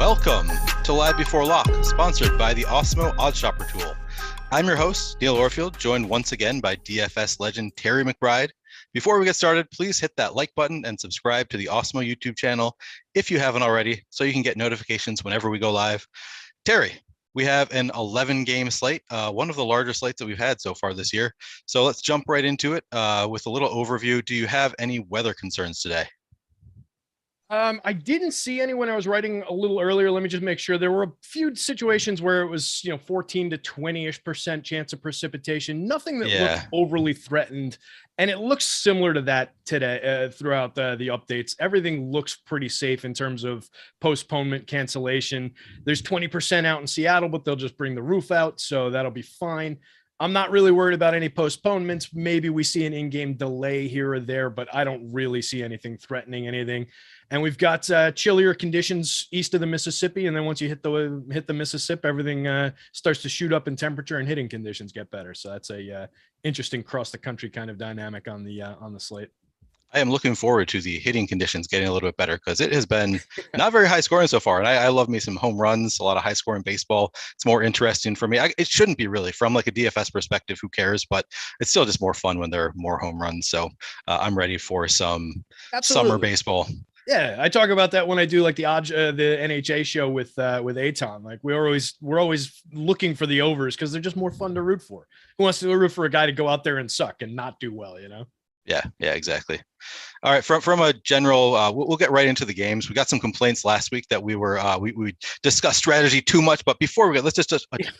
Welcome to Live Before Lock, sponsored by the Awesemo OddsShopper tool. I'm your host, Neil Orfield, joined once again by DFS legend Terry McBride. Before we get started, please hit that like button and subscribe to the Awesemo YouTube channel if you haven't already, so you can get notifications whenever we go live. Terry, we have an 11-game slate, one of the larger slates that we've had so far this year. So let's jump right into it with a little overview. Do you have any weather concerns today? I didn't see any when I was writing a little earlier. Let me just make sure. There were a few situations where it was, 14 to 20-ish% chance of precipitation. Nothing that looked overly threatened. And it looks similar to that today throughout the updates. Everything looks pretty safe in terms of postponement, cancellation. There's 20% out in Seattle, but they'll just bring the roof out. So that'll be fine. I'm not really worried about any postponements. Maybe we see an in-game delay here or there, but I don't really see anything threatening anything. And we've got chillier conditions east of the Mississippi, and then once you hit the Mississippi, everything starts to shoot up in temperature and hitting conditions get better. So that's a interesting cross the country kind of dynamic on the slate. I am looking forward to the hitting conditions getting a little bit better because it has been not very high scoring so far. And I love me some home runs, a lot of high scoring baseball. It's more interesting for me. It shouldn't be really from like a DFS perspective, who cares? But it's still just more fun when there are more home runs. So I'm ready for some summer baseball. Yeah, I talk about that when I do like the NHA show with Aton. Like we're always looking for the overs because they're just more fun to root for. Who wants to root for a guy to go out there and suck and not do well, Yeah, exactly. All right, from a general, we'll get right into the games. We got some complaints last week that we discussed strategy too much. But before we go, let's just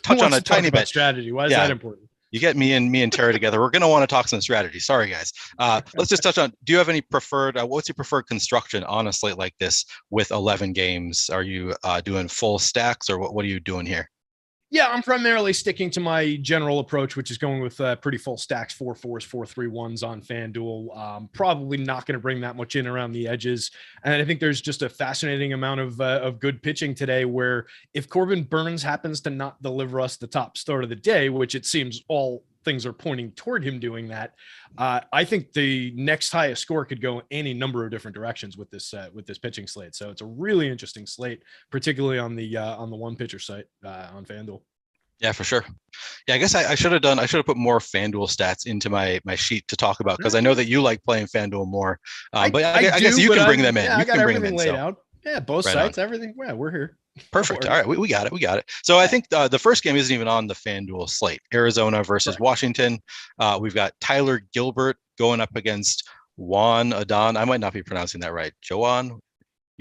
touch on a tiny bit. Strategy. Why is that important? You get me and Terry together. We're going to want to talk some strategy. Sorry, guys. Let's just touch on, do you have any preferred, what's your preferred construction on a slate like this with 11 games? Are you doing full stacks or what are you doing here? Yeah, I'm primarily sticking to my general approach, which is going with pretty full stacks, 4-4s, 4-3-1s on FanDuel. Probably not going to bring that much in around the edges. And I think there's just a fascinating amount of good pitching today where if Corbin Burns happens to not deliver us the top start of the day, which it seems all things are pointing toward him doing that, I think the next highest score could go any number of different directions with this pitching slate. So it's a really interesting slate, particularly on the one pitcher site on FanDuel. Yeah, for sure. Yeah, I guess I should have put more FanDuel stats into my sheet to talk about because I know that you like playing FanDuel more. But I guess you can bring them in. Yeah, you can bring them in. Laid out. Yeah, both sites, everything. Yeah, we're here. Perfect. All right, we got it. So I think the first game isn't even on the FanDuel slate. Arizona versus Washington. We've got Tyler Gilbert going up against Juan Adon. I might not be pronouncing that right. Joan,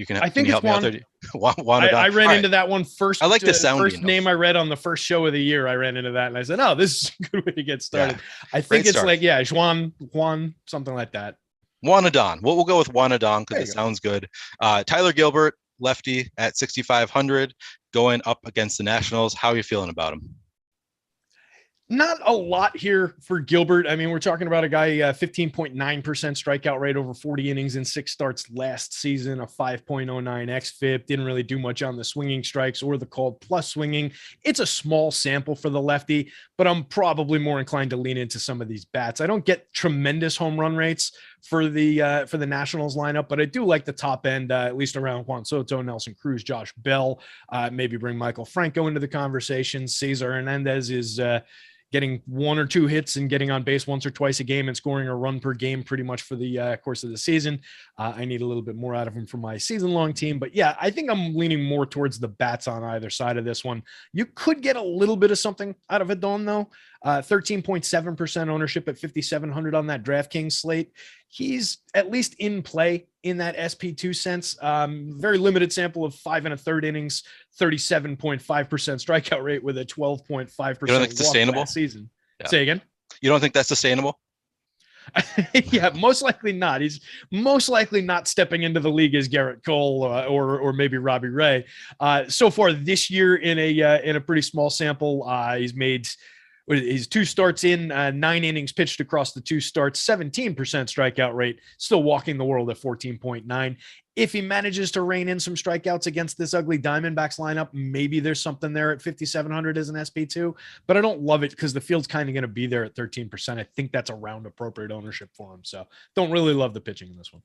can you help me out there? Juan Adon. I ran into that one first. I like the sound. First name I read on the first show of the year. I ran into that and I said, "Oh, this is a good way to get started." Yeah, I think it's like Juan, something like that. Juan Adon. We'll go with Juan Adon because it sounds good. Tyler Gilbert, lefty at 6,500, going up against the Nationals. How are you feeling about him? Not a lot here for Gilbert. I mean, we're talking about a guy, 15.9% strikeout rate over 40 innings in 6 starts last season, a 5.09 xFIP. Didn't really do much on the swinging strikes or the called plus swinging. It's a small sample for the lefty, but I'm probably more inclined to lean into some of these bats. I don't get tremendous home run rates for the Nationals lineup, but I do like the top end, at least around Juan Soto, Nelson Cruz, Josh Bell, maybe bring Michael Franco into the conversation. Cesar Hernandez is getting 1 or 2 hits and getting on base once or twice a game and scoring a run per game pretty much for the course of the season. I need a little bit more out of him for my season-long team. But yeah, I think I'm leaning more towards the bats on either side of this one. You could get a little bit of something out of Adon, though. 13.7% ownership at 5,700 on that DraftKings slate. He's at least in play in that SP2 sense. Very limited sample of 5 1/3 innings, 37.5% strikeout rate with a 12.5% You don't think it's sustainable season. Yeah. Say again? You don't think that's sustainable? Yeah, most likely not. He's most likely not stepping into the league as Garrett Cole or maybe Robbie Ray. So far this year in a pretty small sample, he's made his 2 starts in 9 innings pitched across the 2 starts, 17% strikeout rate, still walking the world at 14.9. If he manages to rein in some strikeouts against this ugly Diamondbacks lineup, maybe there's something there at 5,700 as an SP2, but I don't love it because the field's kind of going to be there at 13%. I think that's around appropriate ownership for him. So don't really love the pitching in this one.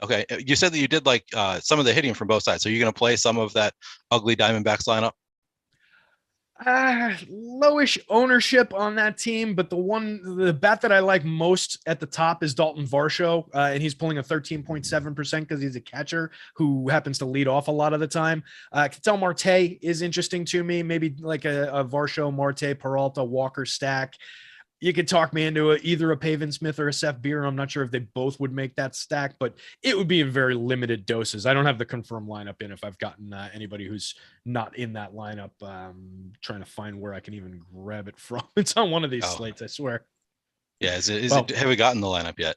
Okay. You said that you did like some of the hitting from both sides. So you're going to play some of that ugly Diamondbacks lineup? Lowish ownership on that team, but the bat that I like most at the top is Dalton Varsho, and he's pulling a 13.7% because he's a catcher who happens to lead off a lot of the time. Ketel Marte is interesting to me, maybe like a Varsho, Marte, Peralta, Walker stack. You could talk me into either a Pavin Smith or a Seth Beer. I'm not sure if they both would make that stack, but it would be in very limited doses. I don't have the confirmed lineup in if I've gotten anybody who's not in that lineup. Trying to find where I can even grab it from. It's on one of these slates, I swear. Yeah, have we gotten the lineup yet?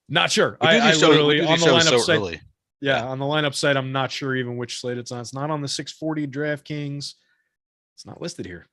Not sure. I literally on the lineup site. Early. Yeah, on the lineup site, I'm not sure even which slate it's on. It's not on the 640 DraftKings. It's not listed here.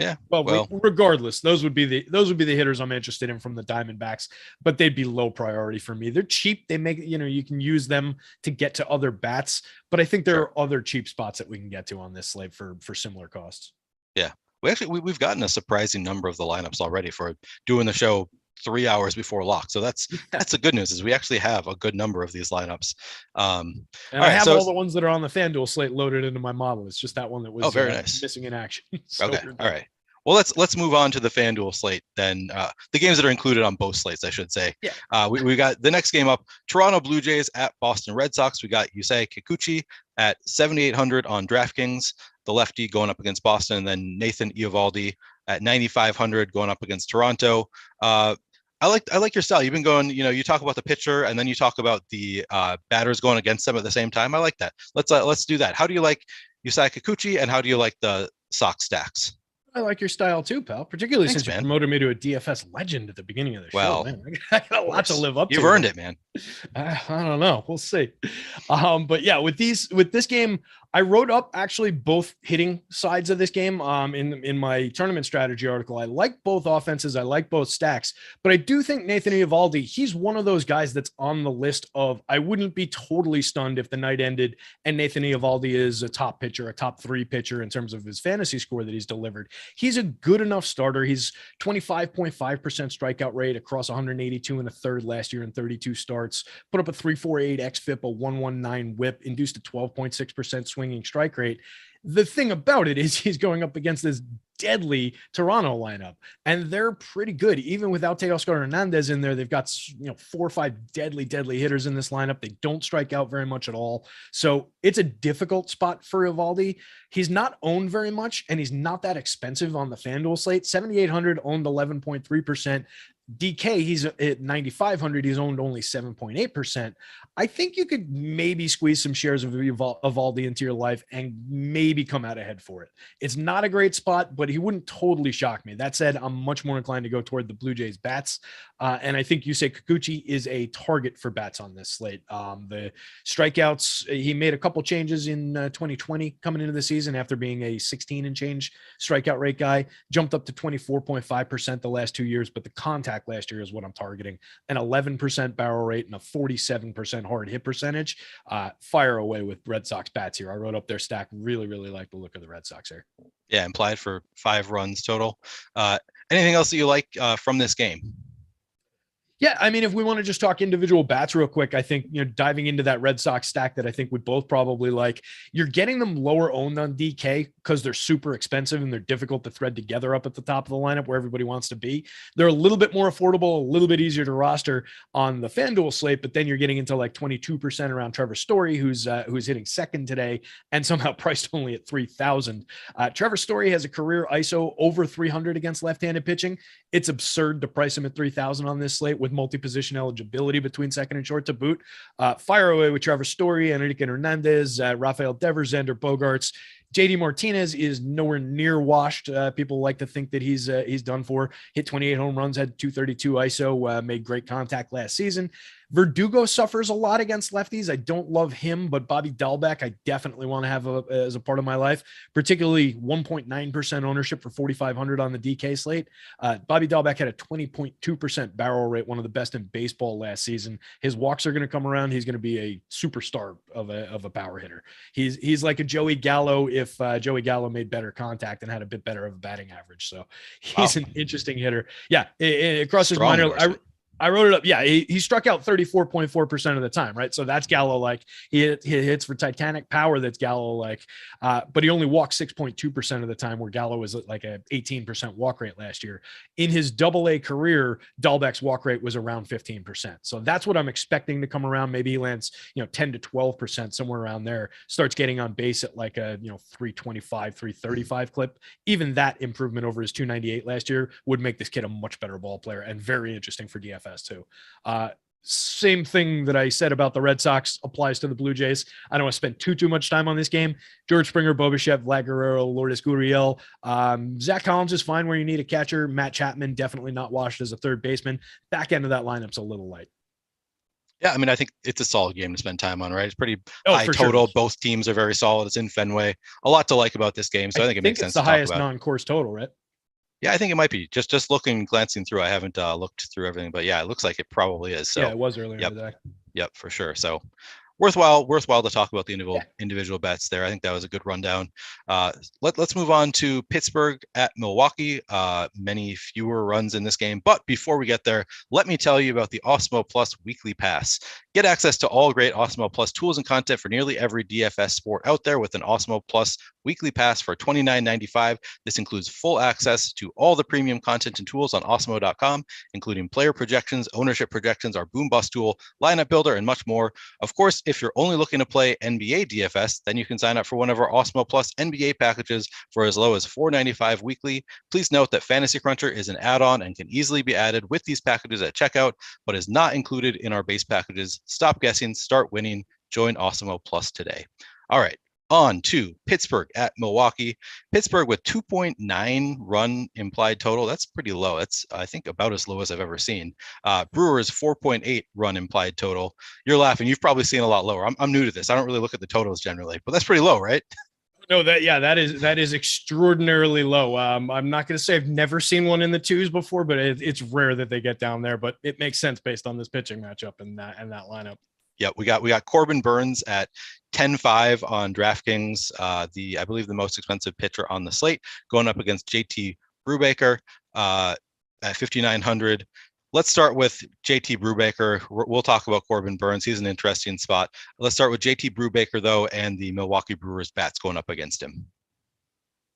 Yeah. Well, regardless, those would be the hitters I'm interested in from the Diamondbacks, but they'd be low priority for me. They're cheap. They make, you can use them to get to other bats, but I think there are other cheap spots that we can get to on this slate for similar costs. Yeah. We've gotten a surprising number of the lineups already for doing the show 3 hours before lock. So that's the good news is we actually have a good number of these lineups. And I have all the ones that are on the FanDuel slate loaded into my model. It's just that one that was very nice. Missing in action. Okay. All right. Well, let's move on to the FanDuel slate then. The games that are included on both slates, I should say. Yeah. We got the next game up, Toronto Blue Jays at Boston Red Sox. We got Yusei Kikuchi at 7,800 on DraftKings, the lefty going up against Boston, and then Nathan Eovaldi at 9,500 going up against Toronto. I like your style. You've been going, you talk about the pitcher and then you talk about the batters going against them at the same time. I like that. Let's do that. How do you like Yusei Kikuchi and how do you like the Sox stacks? I like your style too, pal, particularly since you promoted me to a DFS legend at the beginning of the show. Man. I got a lot to live up to. You've earned it, man. I don't know. We'll see. But yeah, with this game, I wrote up actually both hitting sides of this game in my tournament strategy article. I like both offenses. I like both stacks, but I do think Nathan Eovaldi, he's one of those guys that's on the list of, I wouldn't be totally stunned if the night ended and Nathan Eovaldi is a top pitcher, a top 3 pitcher in terms of his fantasy score that he's delivered. He's a good enough starter. He's 25.5% strikeout rate across 182 and a third last year in 32 starts, put up a 3.48 xFIP, a 1.19 whip, induced a 12.6% swinging strike rate. The thing about it is he's going up against this deadly Toronto lineup, and they're pretty good. Even without Teoscar Hernandez in there, they've got 4 or 5 deadly hitters in this lineup. They don't strike out very much at all. So it's a difficult spot for Eovaldi. He's not owned very much, and he's not that expensive on the FanDuel slate. 7,800 owned 11.3%. DK, he's at 9,500. He's owned only 7.8%. I think you could maybe squeeze some shares of Eovaldi into your life and maybe come out ahead for it. It's not a great spot, but he wouldn't totally shock me. That said, I'm much more inclined to go toward the Blue Jays bats. And I think Yusei Kikuchi is a target for bats on this slate. The strikeouts, he made a couple changes in 2020 coming into the season after being a 16 and change strikeout rate guy, jumped up to 24.5% the last 2 years, but the contact last year is what I'm targeting. An 11% barrel rate and a 47% hard hit percentage. Fire away with Red Sox bats here. I wrote up their stack. Really like the look of the Red Sox here. Yeah, implied for 5 runs total. Anything else that you like from this game? Yeah, I mean, if we want to just talk individual bats real quick, I think, diving into that Red Sox stack that I think we both probably like, you're getting them lower owned on DK because they're super expensive and they're difficult to thread together up at the top of the lineup where everybody wants to be. They're a little bit more affordable, a little bit easier to roster on the FanDuel slate, but then you're getting into like 22% around Trevor Story, who's hitting second today and somehow priced only at 3,000. Trevor Story has a career ISO over 300 against left-handed pitching. It's absurd to price him at 3,000 on this slate with multi-position eligibility between second and short to boot. Fire away with Trevor Story, Enrique Hernandez, Rafael Devers, Xander Bogaerts. JD Martinez is nowhere near washed. People like to think that he's done for. Hit 28 home runs, had 232 ISO, made great contact last season. Verdugo suffers a lot against lefties. I don't love him, but Bobby Dalbec, I definitely want to have as a part of my life, particularly 1.9% ownership for 4,500 on the DK slate. Bobby Dalbec had a 20.2% barrel rate, one of the best in baseball last season. His walks are going to come around. He's going to be a superstar of a power hitter. He's like a Joey Gallo if Joey Gallo made better contact and had a bit better of a batting average. So he's an interesting hitter. Yeah, across his minor. I wrote it up. Yeah, he struck out 34.4% of the time, right? So that's Gallo-like. He hits for Titanic power. That's Gallo-like. But he only walked 6.2% of the time, where Gallo was like a 18% walk rate last year. In his Double-A career, Dahlbeck's walk rate was around 15%. So that's what I'm expecting to come around. Maybe he lands 10 to 12%, somewhere around there. Starts getting on base at like a 325, 335 clip. Even that improvement over his 298 last year would make this kid a much better ball player and very interesting for DFS too. Same thing that I said about the Red Sox applies to the Blue Jays. I don't want to spend too much time on this game. George Springer, Bobachev, Vlad Guerrero, Lourdes Gurriel. Zach Collins is fine where you need a catcher. Matt Chapman definitely not washed as a third baseman. Back end of that lineup's a little light. Yeah, I mean, I think it's a solid game to spend time on, right? It's pretty high total. Sure. Both teams are very solid. It's in Fenway. A lot to like about this game, so I think it makes sense. It's the highest non-course total, right? Yeah, I think it might be. Just glancing through. I haven't looked through everything, but yeah, it looks like it prob's is. So yeah, it was earlier today. Yep, for sure. So worthwhile to talk about the individual bets there. I think that was a good rundown. Let's move on to Pittsburgh at Milwaukee. Many fewer runs in this game, but before we get there, let me tell you about the Awesemo Plus weekly pass. Get access to all great Awesemo Plus tools and content for nearly every DFS sport out there with an Awesemo Plus weekly pass for $29.95. This includes full access to all the premium content and tools on Awesemo.com, including player projections, ownership projections, our boom bust tool, lineup builder, and much more. Of course, if you're only looking to play NBA DFS, then you can sign up for one of our Awesemo Plus NBA packages for as low as $4.95 weekly. Please note that Fantasy Cruncher is an add-on and can easily be added with these packages at checkout, but is not included in our base packages. Stop guessing, start winning. Join Awesemo Plus today. All right. On to Pittsburgh at Milwaukee. Pittsburgh with 2.9 run implied total. That's pretty low. That's, I think, about as low as I've ever seen. Brewers 4.8 run implied total. You're laughing. You've probably seen a lot lower. I'm new to this. I don't really look at the totals generally, but that's pretty low, right? No, that is extraordinarily low. I'm not going to say I've never seen one in the twos before, but it's rare that they get down there. But it makes sense based on this pitching matchup and that lineup. Yeah, we got Corbin Burns at 10-5 on DraftKings, I believe the most expensive pitcher on the slate, going up against JT Brubacher at 5,900. Let's start with JT Brubacher. We'll talk about Corbin Burns. He's an interesting spot. Let's start with JT Brubacher, though, and the Milwaukee Brewers bats going up against him.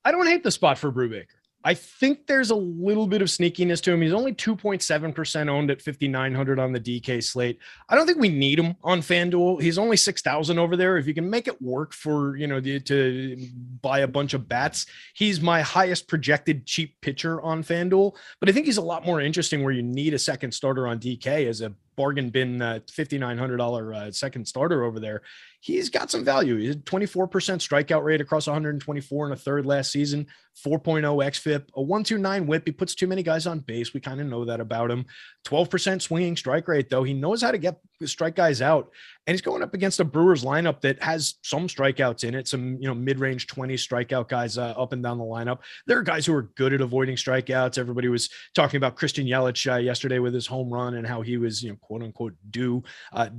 I don't hate the spot for Brubacher. I think there's a little bit of sneakiness to him. He's only 2.7% owned at 5,900 on the DK slate. I don't think we need him on FanDuel. He's only 6,000 over there. If you can make it work for, to buy a bunch of bats, he's my highest projected cheap pitcher on FanDuel. But I think he's a lot more interesting where you need a second starter on DK as a bargain bin $5,900 second starter over there. He's got some value. He had 24% strikeout rate across 124 and a third last season, 4.0 xFIP, a 129 whip. He puts too many guys on base. We kind of know that about him. 12% swinging strike rate, though. He knows how to strike guys out. And he's going up against a Brewers lineup that has some strikeouts in it, some, mid-range 20 strikeout guys up and down the lineup. There are guys who are good at avoiding strikeouts. Everybody was talking about Christian Yelich yesterday with his home run and how he was, quote unquote, due.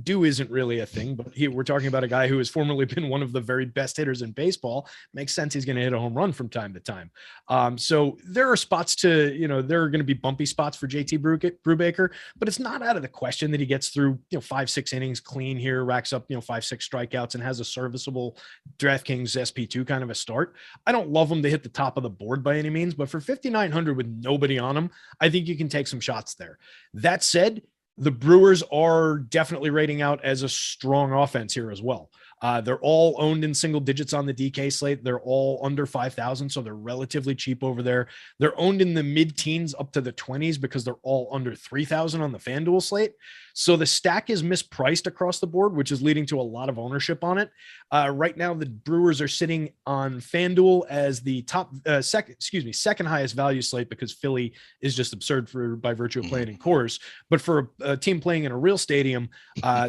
Due isn't really a thing, but we're talking about a guy who has formerly been one of the very best hitters in baseball. Makes sense. He's going to hit a home run from time to time. So there are spots to, there are going to be bumpy spots for JT Brubacher, but it's not out of the question that he gets through, 5-6 innings clean here, racks up, 5-6 strikeouts and has a serviceable DraftKings SP2 kind of a start. I don't love him to hit the top of the board by any means, but for 5,900 with nobody on him, I think you can take some shots there. That said, the Brewers are definitely rating out as a strong offense here as well. They're all owned in single digits on the DK slate. They're all under 5,000, so they're relatively cheap over there. They're owned in the mid-teens up to the 20s because they're all under 3,000 on the FanDuel slate. So the stack is mispriced across the board, which is leading to a lot of ownership on it. Right now, the Brewers are sitting on FanDuel as the second highest value slate because Philly is just absurd by virtue of playing in Coors. But for a team playing in a real stadium,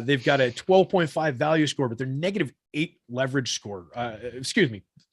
they've got a 12.5 value score, but they're -8 leverage score.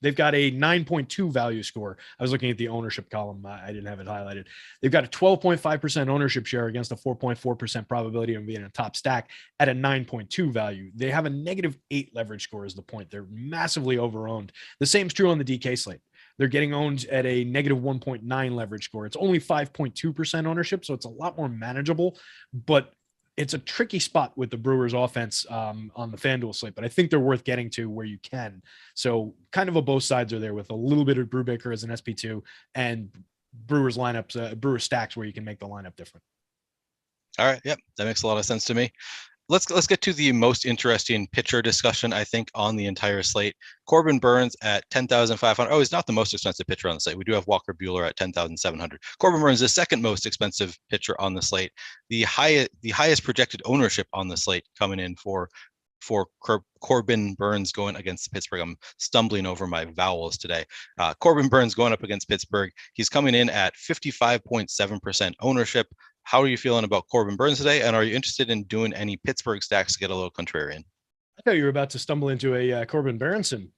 They've got a 9.2 value score. I was looking at the ownership column. I didn't have it highlighted. They've got a 12.5% ownership share against a 4.4% probability of being a top stack at a 9.2 value. They have a -8 leverage score is the point. They're massively overowned. The same is true on the DK slate. They're getting owned at a negative 1.9 leverage score. It's only 5.2% ownership, so it's a lot more manageable, but it's a tricky spot with the Brewers offense on the FanDuel slate, but I think they're worth getting to where you can. So kind of both sides are there with a little bit of Brubacher as an SP2 and Brewers lineups, Brewers stacks where you can make the lineup different. All right. Yep. That makes a lot of sense to me. Let's get to the most interesting pitcher discussion, I think, on the entire slate. Corbin Burns at 10,500. Oh, he's not the most expensive pitcher on the slate. We do have Walker Buehler at 10,700. Corbin Burns is the second most expensive pitcher on the slate. The highest projected ownership on the slate coming in for Corbin Burns going against Pittsburgh. I'm stumbling over my vowels today. Corbin Burns going up against Pittsburgh. He's coming in at 55.7% ownership. How are you feeling about Corbin Burns today? And are you interested in doing any Pittsburgh stacks to get a little contrarian? I thought you were about to stumble into a Corbin Berenson.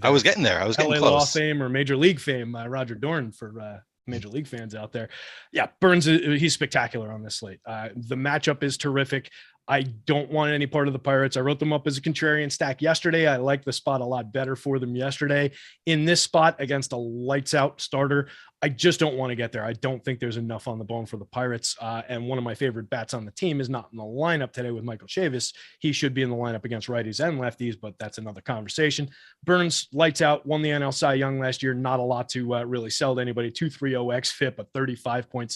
I was getting there. I was getting LA close. Law fame or Major League fame, Roger Dorn for Major League fans out there. Yeah, Burns, he's spectacular on this slate. The matchup is terrific. I don't want any part of the Pirates. I wrote them up as a contrarian stack yesterday. I like the spot a lot better for them yesterday. In this spot against a lights out starter, I just don't want to get there. I don't think there's enough on the bone for the Pirates. And one of my favorite bats on the team is not in the lineup today with Michael Chavis. He should be in the lineup against righties and lefties, but that's another conversation. Burns, lights out, won the NL Cy Young last year. Not a lot to really sell to anybody. 2.30 xFIP, a 35.6%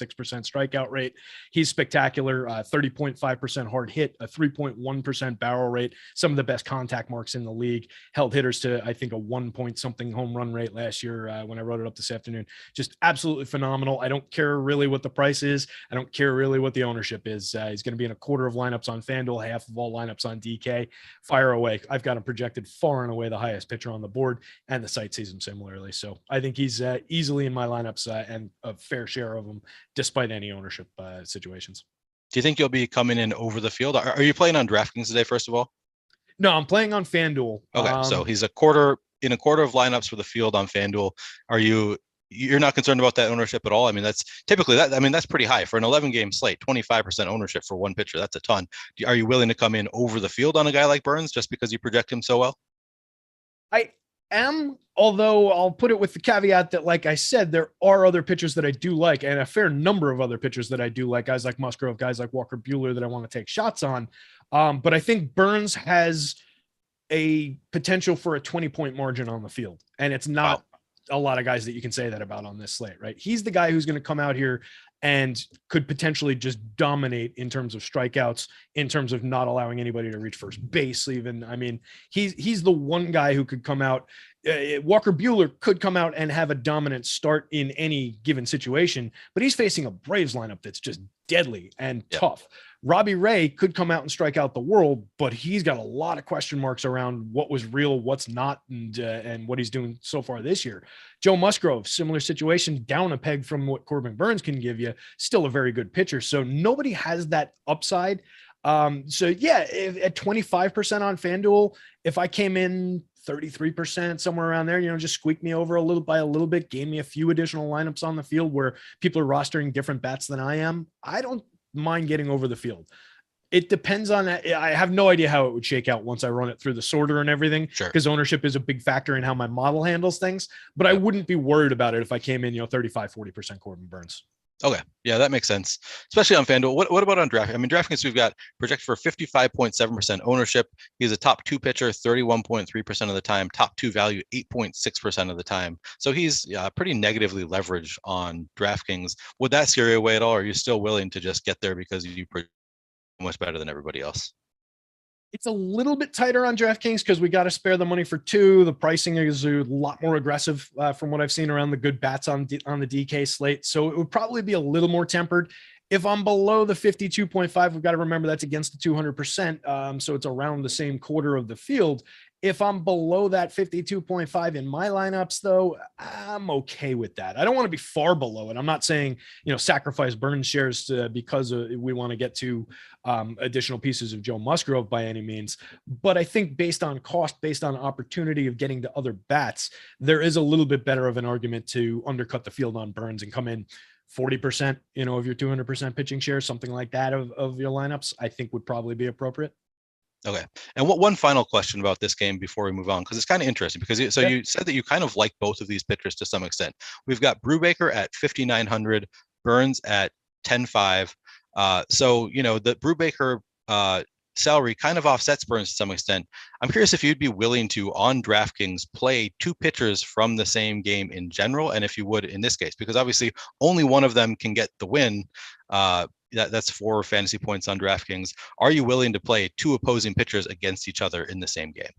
strikeout rate. He's spectacular. 30.5% hard hit, a 3.1% barrel rate. Some of the best contact marks in the league. Held hitters to, I think, a 1 point something home run rate last year when I wrote it up this afternoon. Just absolutely phenomenal. I don't care really what the price is. I don't care really what the ownership is. He's going to be in a quarter of lineups on FanDuel, half of all lineups on DK. Fire away. I've got him projected far and away the highest pitcher on the board, and the site sees him similarly. So I think he's easily in my lineups and a fair share of them, despite any ownership situations. Do you think you'll be coming in over the field? Are you playing on DraftKings today, first of all? No, I'm playing on FanDuel. Okay, so he's a quarter of lineups for the field on FanDuel. You're not concerned about that ownership at all? I mean, that's typically that's pretty high for an 11-game slate. 25% ownership for one pitcher. That's a ton. Are you willing to come in over the field on a guy like Burns just because you project him so well? I am, although I'll put it with the caveat that, like I said, there are other pitchers that I do like, and a fair number of other pitchers that I do like, guys like Musgrove, guys like Walker Buehler that I want to take shots on. But I think Burns has a potential for a 20-point margin on the field, and it's not a lot of guys that you can say that about on this slate, right? He's the guy who's going to come out here and could potentially just dominate in terms of strikeouts, in terms of not allowing anybody to reach first base even. I mean, he's the one guy who could come out. Walker Buehler could come out and have a dominant start in any given situation, but he's facing a Braves lineup that's just deadly and tough. Robbie Ray could come out and strike out the world, but he's got a lot of question marks around what was real, what's not, and what he's doing so far this year. Joe Musgrove, similar situation, down a peg from what Corbin Burns can give you, still a very good pitcher. So nobody has that upside. So yeah, at 25% on FanDuel, if I came in 33%, somewhere around there, just squeak me over a little bit, gave me a few additional lineups on the field where people are rostering different bats than I am, I don't mind getting over the field. It depends on that. I have no idea how it would shake out once I run it through the sorter and everything, because ownership is a big factor in how my model handles things, but I wouldn't be worried about it if I came in, 35-40% Corbin Burns. Okay. Yeah, that makes sense, especially on FanDuel. What about on DraftKings? I mean, DraftKings, we've got projected for 55.7% ownership. He's a top 2 pitcher 31.3% of the time, top 2 value 8.6% of the time. So he's pretty negatively leveraged on DraftKings. Would that scare you away at all? Or are you still willing to just get there because you project much better than everybody else? It's a little bit tighter on DraftKings because we got to spare the money for 2. The pricing is a lot more aggressive from what I've seen around the good bats on the DK slate. So it would probably be a little more tempered. If I'm below the 52.5, we've got to remember that's against the 200%. So it's around the same quarter of the field. If I'm below that 52.5 in my lineups, though, I'm okay with that. I don't want to be far below it. I'm not saying, sacrifice Burns shares because we want to get to additional pieces of Joe Musgrove by any means. But I think based on cost, based on opportunity of getting to other bats, there is a little bit better of an argument to undercut the field on Burns and come in 40%, of your 200% pitching share, something like that of your lineups, I think would probably be appropriate. Okay. And what one final question about this game before we move on, because it's kind of interesting because you said that you kind of like both of these pitchers to some extent. We've got Brubacher at 5,900, Burns at 10.5. So, the Brubacher salary kind of offsets Burns to some extent. I'm curious if you'd be willing to, on DraftKings, play two pitchers from the same game in general, and if you would in this case, because obviously only one of them can get the win. That's 4 fantasy points on DraftKings. Are you willing to play two opposing pitchers against each other in the same game?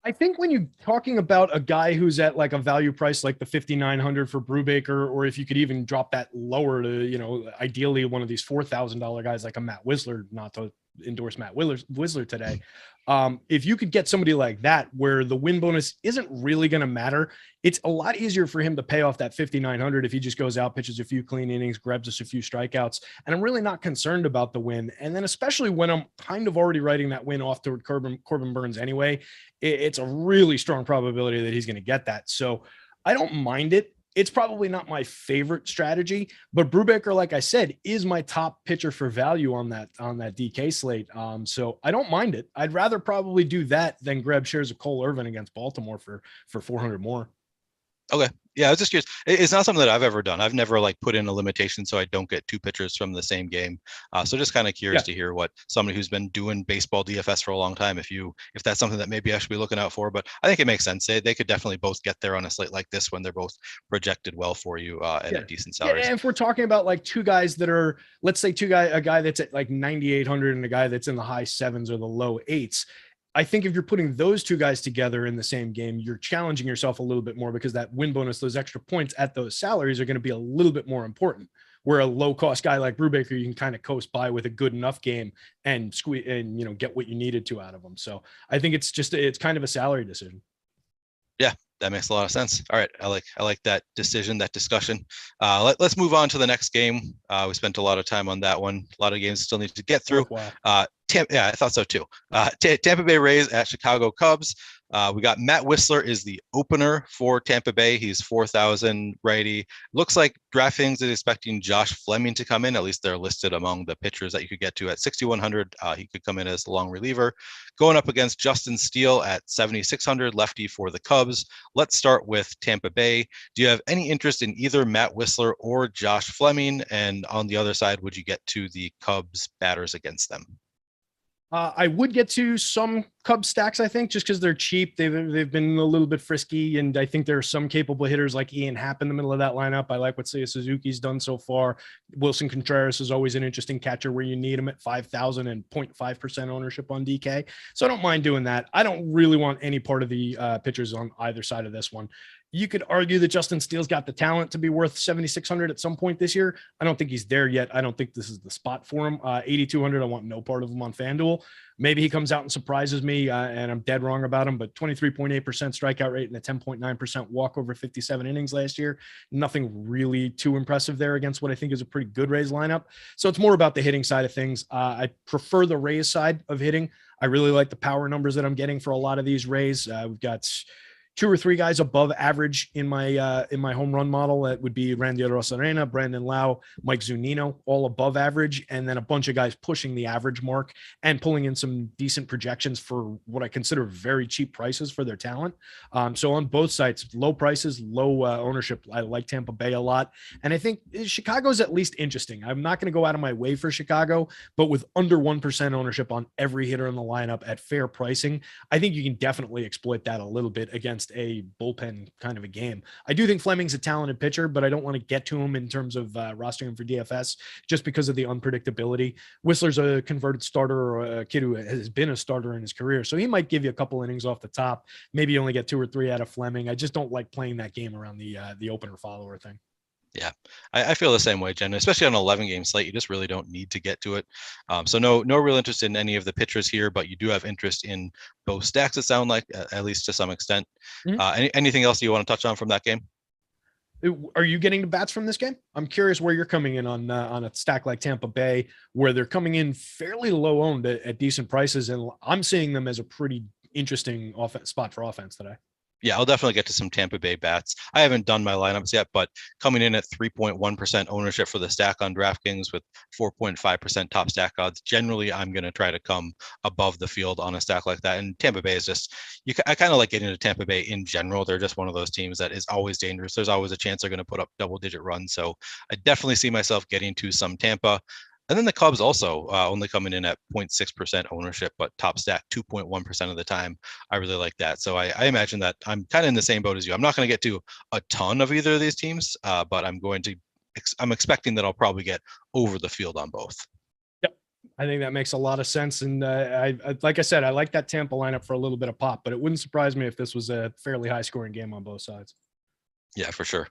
I think when you're talking about a guy who's at like a value price like the 5,900 for Brubacher, or if you could even drop that lower to, ideally one of these $4,000 guys like a Matt Whistler, not to endorse Matt Whistler today. If you could get somebody like that where the win bonus isn't really going to matter, it's a lot easier for him to pay off that 5,900 if he just goes out, pitches a few clean innings, grabs us a few strikeouts. And I'm really not concerned about the win. And then especially when I'm kind of already writing that win off toward Corbin Burns anyway, it's a really strong probability that he's going to get that. So I don't mind it. It's probably not my favorite strategy, but Brubacher, like I said, is my top pitcher for value on that DK slate. So I don't mind it. I'd rather probably do that than grab shares of Cole Irvin against Baltimore for 400 more. Okay. Yeah, I was just curious. It's not something that I've ever done. I've never put in a limitation so I don't get two pitchers from the same game. So just kind of curious to hear what somebody who's been doing baseball DFS for a long time, if that's something that maybe I should be looking out for. But I think it makes sense. They could definitely both get there on a slate like this when they're both projected well for you at a decent salary. Yeah, and if we're talking about two guys that are, let's say a guy that's at 9,800 and a guy that's in the high 7s or the low 8s. I think if you're putting those two guys together in the same game, you're challenging yourself a little bit more because that win bonus, those extra points at those salaries are going to be a little bit more important. Where a low cost guy like Brubacher, you can kind of coast by with a good enough game and squeeze and, get what you needed to out of them. So I think it's kind of a salary decision. Yeah, that makes a lot of sense. All right. I like that decision, that discussion. Let's move on to the next game. We spent a lot of time on that one. A lot of games still need to get through. Yeah, I thought so too. Tampa Bay Rays at Chicago Cubs. We got Matt Whistler is the opener for Tampa Bay. He's 4,000 righty. Looks like DraftKings is expecting Josh Fleming to come in. At least they're listed among the pitchers that you could get to at 6,100. He could come in as a long reliever. Going up against Justin Steele at 7,600, lefty for the Cubs. Let's start with Tampa Bay. Do you have any interest in either Matt Whistler or Josh Fleming? And on the other side, would you get to the Cubs batters against them? I would get to some Cubs stacks, I think, just because they're cheap. They've been a little bit frisky, and I think there are some capable hitters like Ian Happ in the middle of that lineup. I like what Seiya Suzuki's done so far. Wilson Contreras is always an interesting catcher where you need him at 5,000 and 0.5% ownership on DK. So I don't mind doing that. I don't really want any part of the pitchers on either side of this one. You could argue that Justin Steele's got the talent to be worth 7,600 at some point this year. I don't think he's there yet. I don't think this is the spot for him. 8,200, I want no part of him on FanDuel. Maybe he comes out and surprises me, and I'm dead wrong about him, but 23.8% strikeout rate and a 10.9% walk over 57 innings last year. Nothing really too impressive there against what I think is a pretty good Rays lineup. So it's more about the hitting side of things. I prefer the Rays side of hitting. I really like the power numbers that I'm getting for a lot of these Rays. We've got 2 or 3 guys above average in my home run model. That would be Randy Arozarena, Brandon Lau, Mike Zunino, all above average, and then a bunch of guys pushing the average mark and pulling in some decent projections for what I consider very cheap prices for their talent. So on both sides, low prices, low ownership. I like Tampa Bay a lot, and I think Chicago's at least interesting. I'm not going to go out of my way for Chicago, but with under 1% ownership on every hitter in the lineup at fair pricing, I think you can definitely exploit that a little bit against a bullpen kind of a game. I do think Fleming's a talented pitcher, but I don't want to get to him in terms of rostering him for DFS just because of the unpredictability. Whistler's a converted starter or a kid who has been a starter in his career, so he might give you a couple innings off the top. Maybe you only get 2 or 3 out of Fleming. I just don't like playing that game around the opener follower thing. Yeah, I feel the same way, Jen, especially on an 11-game slate. You just really don't need to get to it. So no real interest in any of the pitchers here, but you do have interest in both stacks, it sounds like, at least to some extent. Mm-hmm. Anything else you want to touch on from that game? Are you getting the bats from this game? I'm curious where you're coming in on a stack like Tampa Bay, where they're coming in fairly low owned at decent prices, and I'm seeing them as a pretty interesting spot for offense today. Yeah, I'll definitely get to some Tampa Bay bats. I haven't done my lineups yet, but coming in at 3.1% ownership for the stack on DraftKings with 4.5% top stack odds, generally I'm going to try to come above the field on a stack like that. And Tampa Bay is just, I kind of like getting into Tampa Bay in general. They're just one of those teams that is always dangerous. There's always a chance they're going to put up double-digit runs. So I definitely see myself getting to some Tampa. And then the Cubs also only coming in at 0.6% ownership, but top stack 2.1% of the time. I really like that. So I imagine that I'm kind of in the same boat as you. I'm not going to get to a ton of either of these teams, but I'm expecting that I'll probably get over the field on both. Yep. I think that makes a lot of sense. And I like I said, I like that Tampa lineup for a little bit of pop, but it wouldn't surprise me if this was a fairly high scoring game on both sides. Yeah, for sure.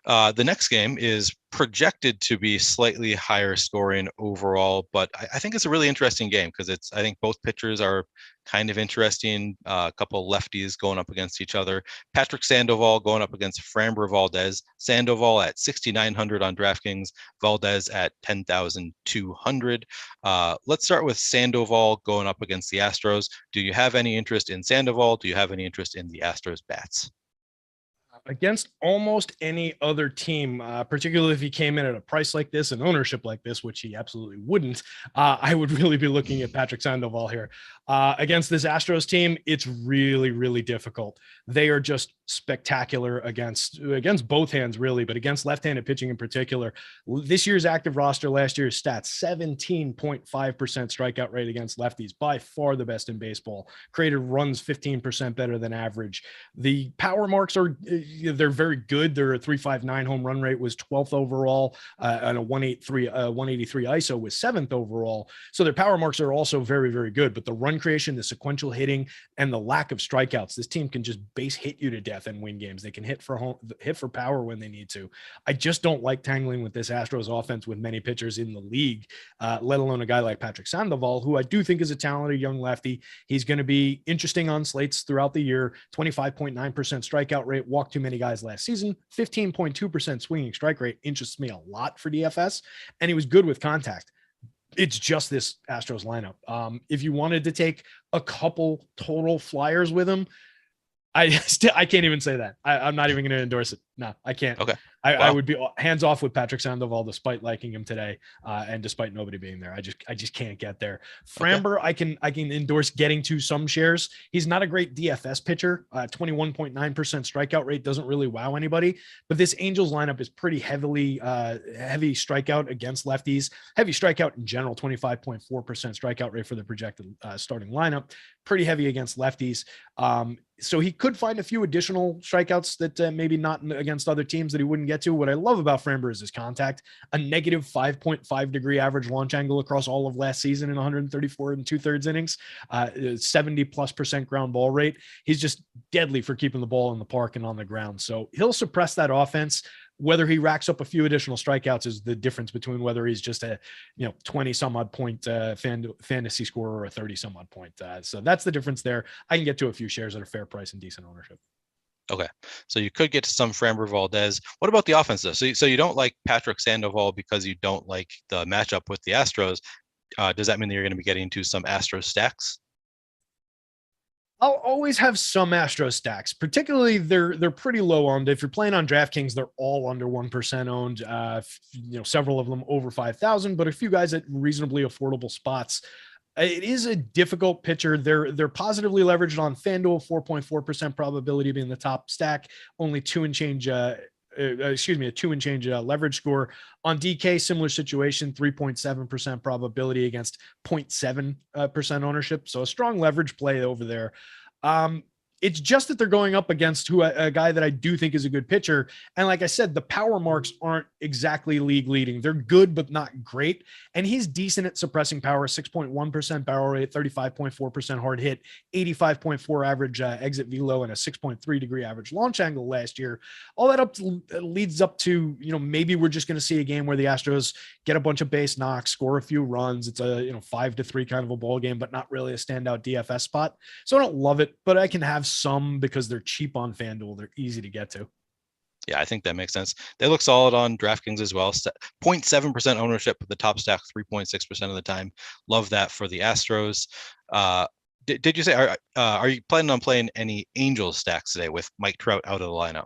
The next game is projected to be slightly higher scoring overall, but I think it's a really interesting game because I think both pitchers are kind of interesting. A couple of lefties going up against each other. Patrick Sandoval going up against Framber Valdez. Sandoval at 6,900 on DraftKings, Valdez at 10,200. Let's start with Sandoval going up against the Astros. Do you have any interest in Sandoval? Do you have any interest in the Astros bats? Against almost any other team, particularly if he came in at a price like this and ownership like this, which he absolutely wouldn't, I would really be looking at Patrick Sandoval here. Against this Astros team, it's really, really difficult. They are just spectacular against both hands, really, but against left-handed pitching in particular. This year's active roster, last year's stats, 17.5% strikeout rate against lefties, by far the best in baseball. Created runs 15% better than average. The power marks they're very good. Their 3.59 home run rate was 12th overall, and a 183 ISO was 7th overall. So their power marks are also very, very good. But the run creation, the sequential hitting, and the lack of strikeouts, this team can just base hit you to death and win games. They can hit for power when they need to. I just don't like tangling with this Astros offense with many pitchers in the league, let alone a guy like Patrick Sandoval, who I do think is a talented young lefty. He's going to be interesting on slates throughout the year. 25.9% strikeout rate, walked too many guys last season. 15.2% swinging strike rate interests me a lot for DFS, and he was good with contact. It's just this Astros lineup. If you wanted to take a couple total flyers with him, I can't even say that. I'm not even going to endorse it. No, I can't. Okay. I would be hands off with Patrick Sandoval despite liking him today, and despite nobody being there. I just can't get there. Framber, okay. I can endorse getting to some shares. He's not a great DFS pitcher. 21.9% strikeout rate doesn't really wow anybody. But this Angels lineup is pretty heavy strikeout against lefties. Heavy strikeout in general. 25.4% strikeout rate for the projected starting lineup. Pretty heavy against lefties. So he could find a few additional strikeouts that maybe not against other teams that he wouldn't get to. What I love about Framber is his contact, a negative 5.5 degree average launch angle across all of last season in 134 and 2/3 innings, 70+% ground ball rate. He's just deadly for keeping the ball in the park and on the ground. So he'll suppress that offense. Whether he racks up a few additional strikeouts is the difference between whether he's just a 20 some odd point fantasy scorer or a 30 some odd point. So that's the difference there. I can get to a few shares at a fair price and decent ownership. Okay, so you could get to some Framber Valdez. What about the offense though? So you don't like Patrick Sandoval because you don't like the matchup with the Astros. Does that mean that you're going to be getting to some Astros stacks? I'll always have some Astros stacks, particularly they're pretty low owned. If you're playing on DraftKings, they're all under 1% owned. Several of them over 5,000, but a few guys at reasonably affordable spots. It is a difficult pitcher. They're positively leveraged on FanDuel, 4.4% probability being the top stack, only a 2 and change leverage score. On DK, similar situation, 3.7% probability against 0.7% ownership. So a strong leverage play over there. It's just that they're going up against a guy that I do think is a good pitcher. And like I said, the power marks aren't exactly league leading. They're good, but not great. And he's decent at suppressing power, 6.1% barrel rate, 35.4% hard hit, 85.4 average exit velo, and a 6.3 degree average launch angle last year. All that leads up to, maybe we're just going to see a game where the Astros get a bunch of base knocks, score a few runs. It's a, 5-3 kind of a ball game, but not really a standout DFS spot. So I don't love it, but I can have some because they're cheap on FanDuel. They're easy to get to. Yeah, I think that makes sense. They look solid on DraftKings as well. 0.7% ownership with the top stack 3.6% of the time. Love that for the Astros. Did you say are you planning on playing any Angels stacks today with Mike Trout out of the lineup?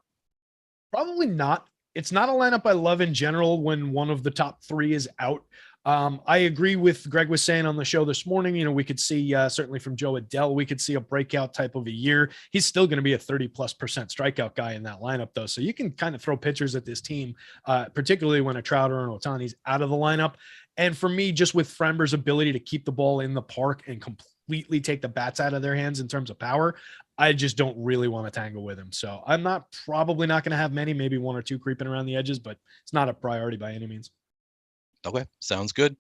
Probably not. It's not a lineup I love in general when one of the top three is out. I agree with Greg was saying on the show this morning. You know, we could see certainly from Joe Adell, we could see a breakout type of a year. He's still going to be a 30+% strikeout guy in that lineup, though. So you can kind of throw pitchers at this team, particularly when a Trout or an Ohtani's out of the lineup. And for me, just with Framber's ability to keep the ball in the park and completely take the bats out of their hands in terms of power, I just don't really want to tangle with him. So I'm probably not going to have many, maybe one or two creeping around the edges, but it's not a priority by any means. Okay, sounds good.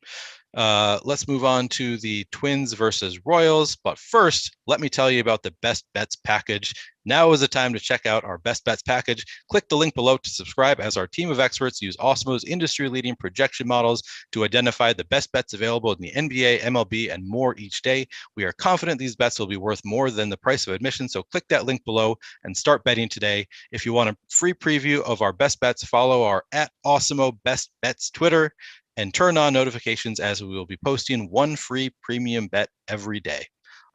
Let's move on to the Twins versus Royals. But first, let me tell you about the Best Bets package. Now is the time to check out our Best Bets package. Click the link below to subscribe, as our team of experts use Awesemo's industry-leading projection models to identify the best bets available in the NBA, MLB, and more each day. We are confident these bets will be worth more than the price of admission, so click that link below and start betting today. If you want a free preview of our best bets, follow our @Awesemo Best Bets Twitter and turn on notifications, as we will be posting one free premium bet every day.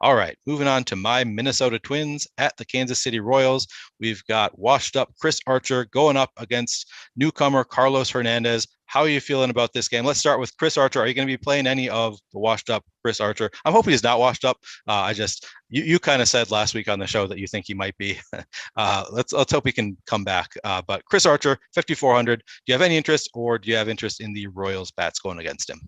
All right, moving on to my Minnesota Twins at the Kansas City Royals. We've got washed up Chris Archer going up against newcomer Carlos Hernandez. How are you feeling about this game? Let's start with Chris Archer. Are you going to be playing any of the washed up Chris Archer? I'm hoping he's not washed up. You kind of said last week on the show that you think he might be. Let's hope he can come back. But Chris Archer, 5,400. Do you have any interest, or do you have interest in the Royals bats going against him?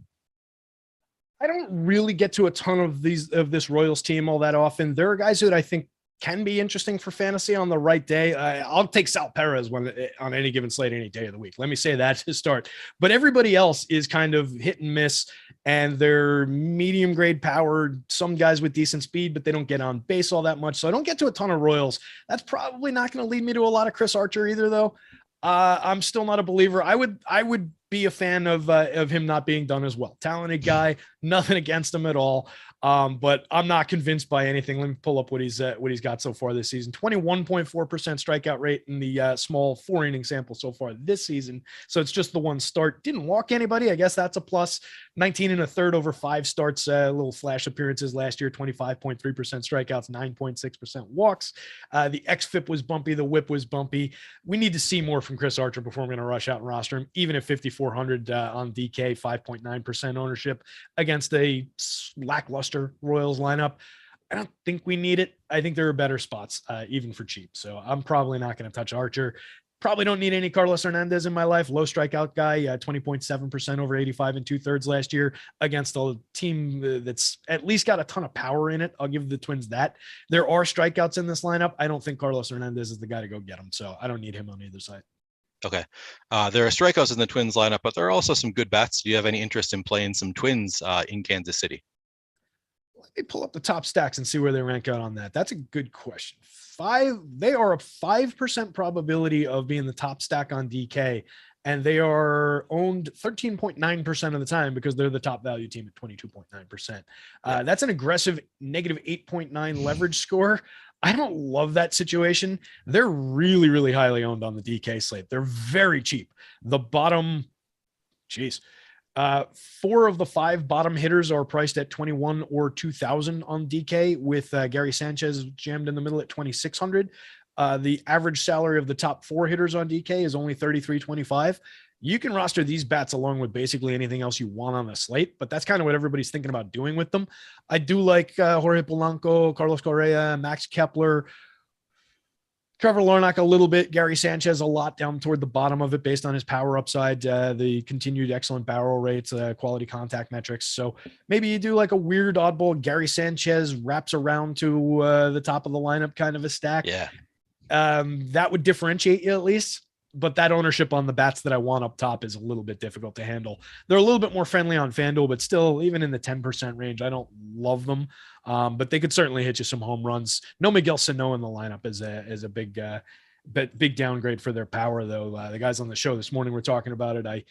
I don't really get to a ton of this Royals team all that often. There are guys that I think can be interesting for fantasy on the right day. I'll take Sal Perez on any given slate any day of the week. Let me say that to start. But everybody else is kind of hit and miss, and they're medium grade powered. Some guys with decent speed, but they don't get on base all that much. So I don't get to a ton of Royals. That's probably not going to lead me to a lot of Chris Archer either, though. I'm still not a believer. I would be a fan of him not being done as well. Talented guy, nothing against him at all. But I'm not convinced by anything. Let me pull up what he's got so far this season. 21.4% strikeout rate in the small 4-inning sample so far this season. So it's just the one start. Didn't walk anybody. I guess that's a plus. 19 1/3 over 5 starts. Little flash appearances last year. 25.3% strikeouts, 9.6% walks. The xFIP was bumpy. The WHIP was bumpy. We need to see more from Chris Archer before I'm going to rush out and roster him. Even at 5,400 on DK, 5.9% ownership against a lackluster Royals lineup, I don't think we need it. I think there are better spots, even for cheap. So I'm probably not going to touch Archer. Probably don't need any Carlos Hernandez in my life. Low strikeout guy, 20.7% over 85 2/3 last year against a team that's at least got a ton of power in it. I'll give the Twins that. There are strikeouts in this lineup. I don't think Carlos Hernandez is the guy to go get them. So I don't need him on either side. Okay. There are strikeouts in the Twins lineup, but there are also some good bats. Do you have any interest in playing some Twins in Kansas City? Let me pull up the top stacks and see where they rank out on that. That's a good question. They are a 5% probability of being the top stack on DK, and they are owned 13.9% of the time because they're the top value team at 22.9%. That's an aggressive -8.9 leverage score. I don't love that situation. They're really, really highly owned on the DK slate. They're very cheap. The bottom, 4 of the 5 bottom hitters are priced at 21 or 2,000 on DK, with Gary Sanchez jammed in the middle at 2,600. The average salary of the top 4 hitters on DK is only 33.25. You can roster these bats along with basically anything else you want on the slate, but that's kind of what everybody's thinking about doing with them. I do like Jorge Polanco, Carlos Correa, Max Kepler, Trevor Larnach a little bit, Gary Sanchez a lot down toward the bottom of it based on his power upside, the continued excellent barrel rates, quality contact metrics. So maybe you do like a weird oddball Gary Sanchez wraps around to the top of the lineup kind of a stack. Yeah. That would differentiate you at least. But that ownership on the bats that I want up top is a little bit difficult to handle. They're a little bit more friendly on FanDuel, but still, even in the 10% range, I don't love them. But they could certainly hit you some home runs. No Miguel Sano in the lineup is a big downgrade for their power, though. The guys on the show this morning were talking about it. I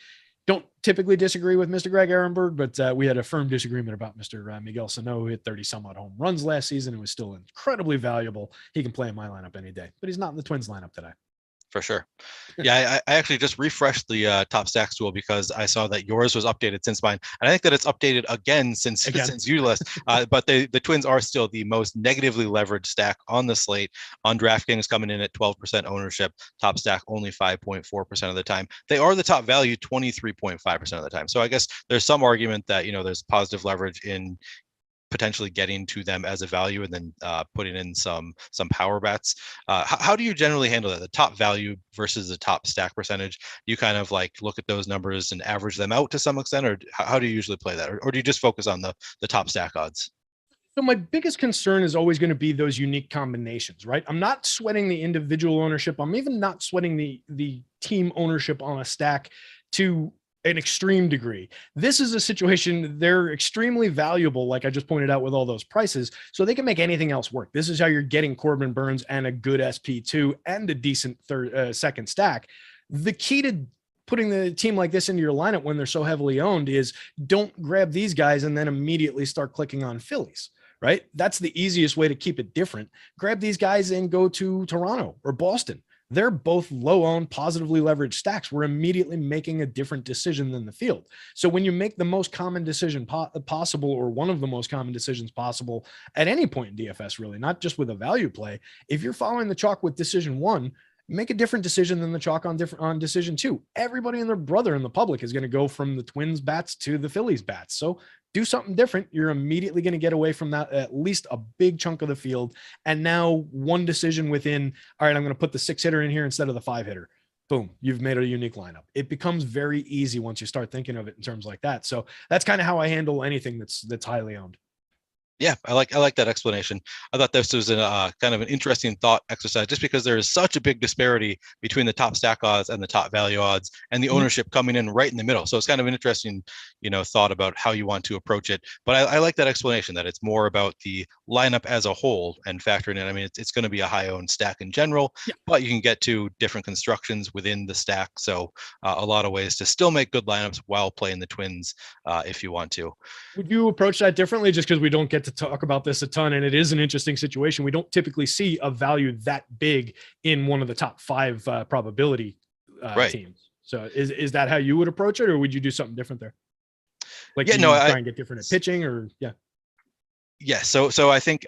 don't typically disagree with Mr. Greg Ehrenberg, but we had a firm disagreement about Mr. Miguel Sano, who hit 30-some-odd home runs last season and was still incredibly valuable. He can play in my lineup any day, but he's not in the Twins lineup today. For sure. Yeah, I actually just refreshed the top stacks tool because I saw that yours was updated since mine, and I think that it's updated again since you list. But the Twins are still the most negatively leveraged stack on the slate. On DraftKings, coming in at 12% ownership, top stack only 5.4% of the time. They are the top value 23.5% of the time. So I guess there's some argument that there's positive leverage in potentially getting to them as a value and then putting in some power bats. How do you generally handle that? The top value versus the top stack percentage? Do you kind of like look at those numbers and average them out to some extent, or how do you usually play that? Or do you just focus on the top stack odds? So my biggest concern is always going to be those unique combinations, right? I'm not sweating the individual ownership. I'm even not sweating the team ownership on a stack to an extreme degree. This is a situation, they're extremely valuable, like I just pointed out with all those prices, so they can make anything else work. This is how you're getting Corbin Burns and a good SP2 and a decent second stack. The key to putting the team like this into your lineup when they're so heavily owned is don't grab these guys and then immediately start clicking on Phillies, right? That's the easiest way to keep it different. Grab these guys and go to Toronto or Boston. They're both low-owned, positively leveraged stacks. We're immediately making a different decision than the field. So when you make the most common decision possible, or one of the most common decisions possible at any point in DFS, really, not just with a value play, if you're following the chalk with decision one, make a different decision than the chalk on decision two. Everybody and their brother in the public is going to go from the Twins bats to the Phillies bats. So do something different. You're immediately going to get away from that, at least a big chunk of the field. And now one decision within, all right, I'm going to put the 6-hitter in here instead of the 5-hitter. Boom, you've made a unique lineup. It becomes very easy once you start thinking of it in terms like that. So that's kind of how I handle anything that's highly owned. Yeah, I like that explanation. I thought this was a kind of an interesting thought exercise, just because there is such a big disparity between the top stack odds and the top value odds, and the ownership coming in right in the middle. So it's kind of an interesting, thought about how you want to approach it. But I like that explanation, that it's more about the lineup as a whole and factoring in. I mean, it's going to be a high owned stack in general, but you can get to different constructions within the stack. So a lot of ways to still make good lineups while playing the Twins if you want to. Would you approach that differently, just because we don't get to talk about this a ton and it is an interesting situation? We don't typically see a value that big in one of the top 5 probability teams. So is that how you would approach it, or would you do something different there? Like, try and get different at pitching, or So I think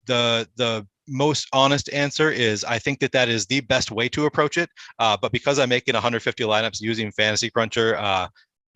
the most honest answer is I think that is the best way to approach it. But because I'm making 150 lineups using Fantasy Cruncher,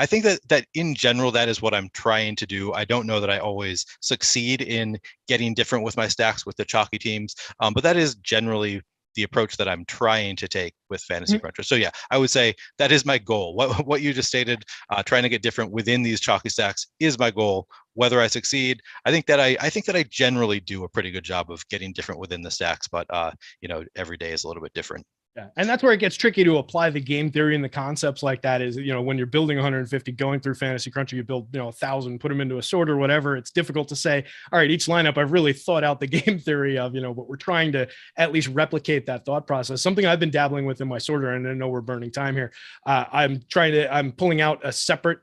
I think that in general, that is what I'm trying to do. I don't know that I always succeed in getting different with my stacks with the chalky teams, but that is generally the approach that I'm trying to take with Fantasy Cruncher. So yeah, I would say that is my goal. What you just stated, trying to get different within these chalky stacks is my goal. Whether I succeed, I think that I generally do a pretty good job of getting different within the stacks, but every day is a little bit different. Yeah. And that's where it gets tricky to apply the game theory and the concepts like that is, when you're building 150, going through Fantasy Cruncher, you build, 1,000, put them into a sort or whatever. It's difficult to say, all right, each lineup I've really thought out the game theory of, but we're trying to at least replicate that thought process. Something I've been dabbling with in my sorter, and I know we're burning time here. I'm pulling out a separate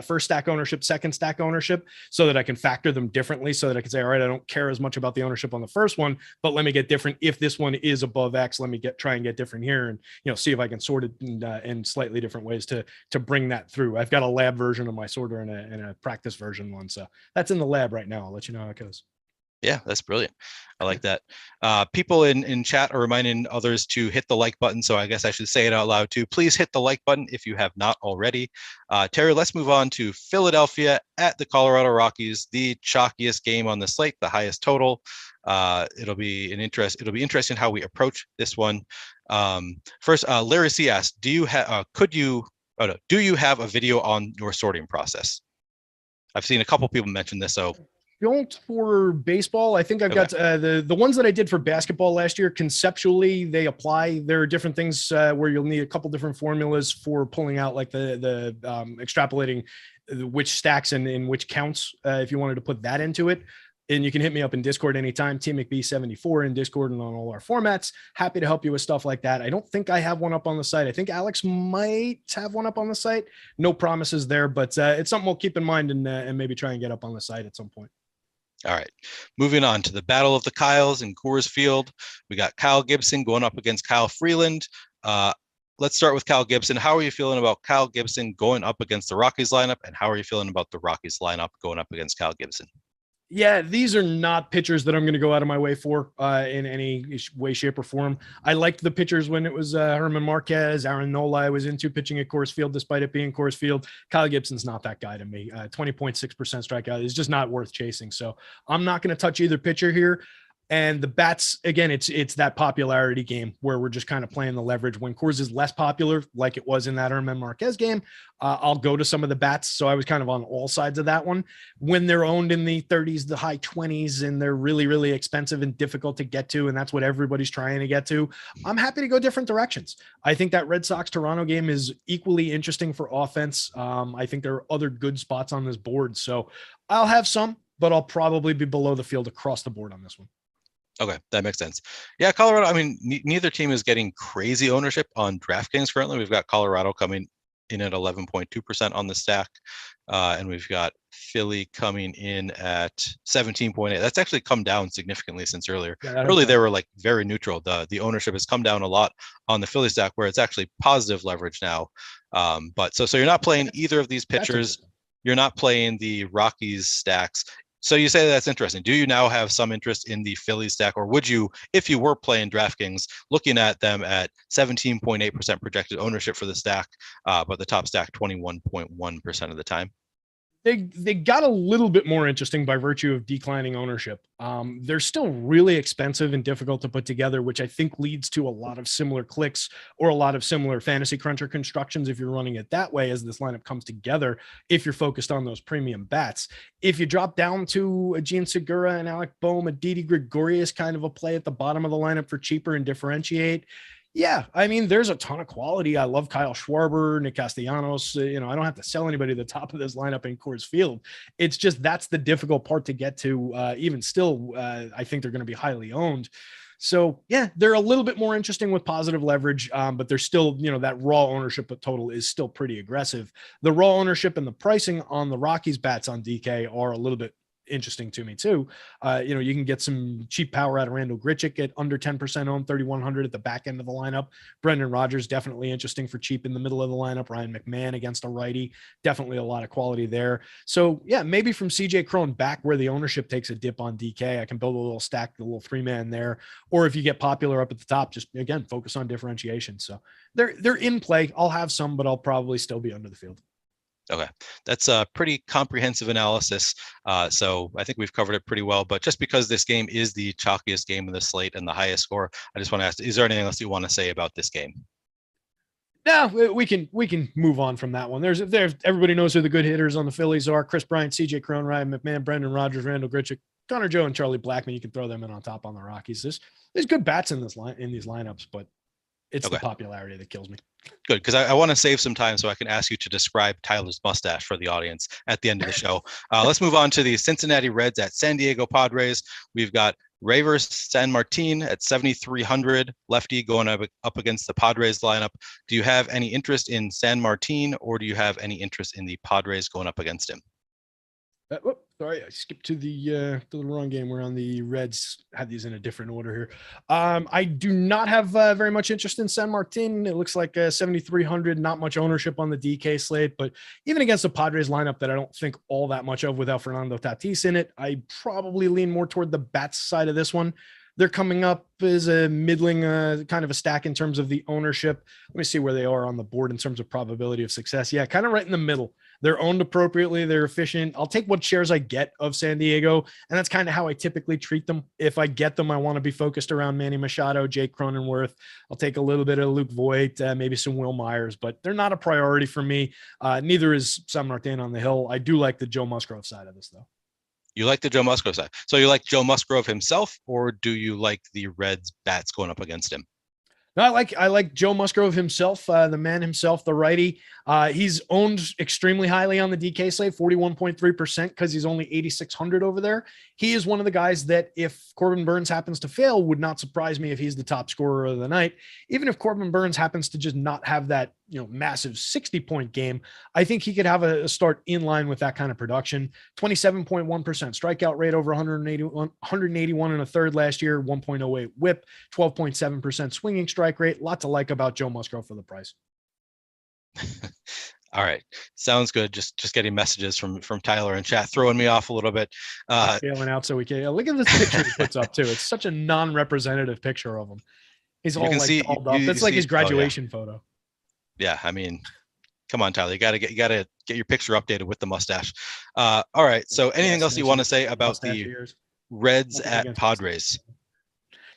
first stack ownership, second stack ownership, so that I can factor them differently, so that I can say, all right, I don't care as much about the ownership on the first one, but let me get different. If this one is above X, let me try and get different here, and see if I can sort it in slightly different ways to bring that through. I've got a lab version of my sorter and a practice version one, so that's in the lab right now. I'll let you know how it goes. Yeah, that's brilliant. I like that. People in chat are reminding others to hit the like button, so I guess I should say it out loud too. Please hit the like button if you have not already. Terry, let's move on to Philadelphia at the Colorado Rockies, the chalkiest game on the slate, the highest total. It'll be interesting how we approach this one. First, Larry C asked, do you have a video on your sorting process? I've seen a couple people mention this, so. Don't for baseball. I think I've got the ones that I did for basketball last year. Conceptually, they apply. There are different things where you'll need a couple different formulas for pulling out, like the extrapolating which stacks and in which counts. If you wanted to put that into it, and you can hit me up in Discord anytime. TMcB74 in Discord and on all our formats. Happy to help you with stuff like that. I don't think I have one up on the site. I think Alex might have one up on the site. No promises there, but it's something we'll keep in mind and maybe try and get up on the site at some point. All right, moving on to the battle of the Kyles in Coors Field. We got Kyle Gibson going up against Kyle Freeland. Let's start with Kyle Gibson. How are you feeling about Kyle Gibson going up against the Rockies lineup? And how are you feeling about the Rockies lineup going up against Kyle Gibson? Yeah, these are not pitchers that I'm going to go out of my way for in any way, shape, or form. I liked the pitchers when it was Herman Marquez, Aaron Nola. I was into pitching at Coors Field despite it being Coors Field. Kyle Gibson's not that guy to me. 20.6% strikeout is just not worth chasing. So I'm not going to touch either pitcher here. And the bats, again, it's that popularity game where we're just kind of playing the leverage. When Coors is less popular, like it was in that Herman Marquez game, I'll go to some of the bats. So I was kind of on all sides of that one. When they're owned in the 30s, the high 20s, and they're really, really expensive and difficult to get to, and that's what everybody's trying to get to, I'm happy to go different directions. I think that Red Sox-Toronto game is equally interesting for offense. I think there are other good spots on this board. So I'll have some, but I'll probably be below the field across the board on this one. Okay, that makes sense. Yeah, Colorado, I mean, neither team is getting crazy ownership on DraftKings currently. We've got Colorado coming in at 11.2% on the stack, and we've got Philly coming in at 17.8. That's actually come down significantly since earlier. Yeah, early they were like very neutral. The ownership has come down a lot on the Philly stack, where it's actually positive leverage now. But so you're not playing either of these pitchers. You're not playing the Rockies stacks. So you say that's interesting. Do you now have some interest in the Phillies stack, or would you, if you were playing DraftKings, looking at them at 17.8% projected ownership for the stack, but the top stack 21.1% of the time? They got a little bit more interesting by virtue of declining ownership. They're still really expensive and difficult to put together, which I think leads to a lot of similar clicks or a lot of similar fantasy cruncher constructions if you're running it that way as this lineup comes together, if you're focused on those premium bats. If you drop down to a Gene Segura and Alec Boehm, a Didi Gregorius kind of a play at the bottom of the lineup for cheaper and differentiate, yeah, I mean, there's a ton of quality. I love Kyle Schwarber, Nick Castellanos. I don't have to sell anybody at the top of this lineup in Coors Field. It's just that's the difficult part to get to. Even still, I think they're going to be highly owned. So, yeah, they're a little bit more interesting with positive leverage, but they're still, that raw ownership total is still pretty aggressive. The raw ownership and the pricing on the Rockies bats on DK are a little bit interesting to me too. You can get some cheap power out of Randall Grichuk at under 10% owned, 3,100 at the back end of the lineup. Brendan Rodgers, definitely interesting for cheap in the middle of the lineup. Ryan McMahon against a righty, definitely a lot of quality there. So yeah, maybe from CJ Cron back where the ownership takes a dip on DK, I can build a little stack, a little 3-man there. Or if you get popular up at the top, just again, focus on differentiation. So they're in play. I'll have some, but I'll probably still be under the field. Okay, that's a pretty comprehensive analysis. So I think we've covered it pretty well, but just because this game is the chalkiest game of the slate and the highest score, I just want to ask, is there anything else you want to say about this game? No, we can move on from that one. There's everybody knows who the good hitters on the Phillies are: Chris Bryant, CJ Cron, Ryan McMahon, Brendan Rodgers, Randall Grichuk, Connor Joe, and Charlie Blackmon. You can throw them in on top on the Rockies. There's good bats in these lineups, but it's the popularity that kills me. Good, because I want to save some time so I can ask you to describe Tyler's mustache for the audience at the end of the show. Let's move on to the Cincinnati Reds at San Diego Padres. We've got Rayvers San Martin at 7,300, lefty going up against the Padres lineup. Do you have any interest in San Martin, or do you have any interest in the Padres going up against him? Sorry, I skipped to the wrong game. We're on the Reds. Had these in a different order here. I do not have very much interest in San Martin. It looks like 7,300, not much ownership on the DK slate, but even against the Padres lineup that I don't think all that much of without Fernando Tatis in it, I probably lean more toward the bats side of this one. They're coming up as a middling kind of a stack in terms of the ownership. Let me see where they are on the board in terms of probability of success. Yeah, kind of right in the middle. They're owned appropriately. They're efficient. I'll take what shares I get of San Diego, and that's kind of how I typically treat them. If I get them, I want to be focused around Manny Machado, Jake Cronenworth. I'll take a little bit of Luke Voigt, maybe some Will Myers, but they're not a priority for me. Neither is San Martin on the hill. I do like the Joe Musgrove side of this, though. You like the Joe Musgrove side. So you like Joe Musgrove himself, or do you like the Reds bats going up against him? No, I like Joe Musgrove himself, the man himself, the righty. He's owned extremely highly on the DK slate, 41.3%, because he's only 8,600 over there. He is one of the guys that, if Corbin Burns happens to fail, would not surprise me if he's the top scorer of the night. Even if Corbin Burns happens to just not have that massive 60-point game, I think he could have a start in line with that kind of production. 27.1% strikeout rate over 181 and a third last year, 1.08 whip, 12.7% swinging strike rate. Lot to like about Joe Musgrove for the price. All right. Sounds good. Just getting messages from Tyler in chat, throwing me off a little bit. Failing out so we can look at this picture he puts up too. It's such a non-representative picture of him. He's all like dolled up. That's like his graduation photo. Yeah, I mean, come on, Tyler. You gotta get your picture updated with the mustache. All right. So anything else you want to say about the Reds at Padres?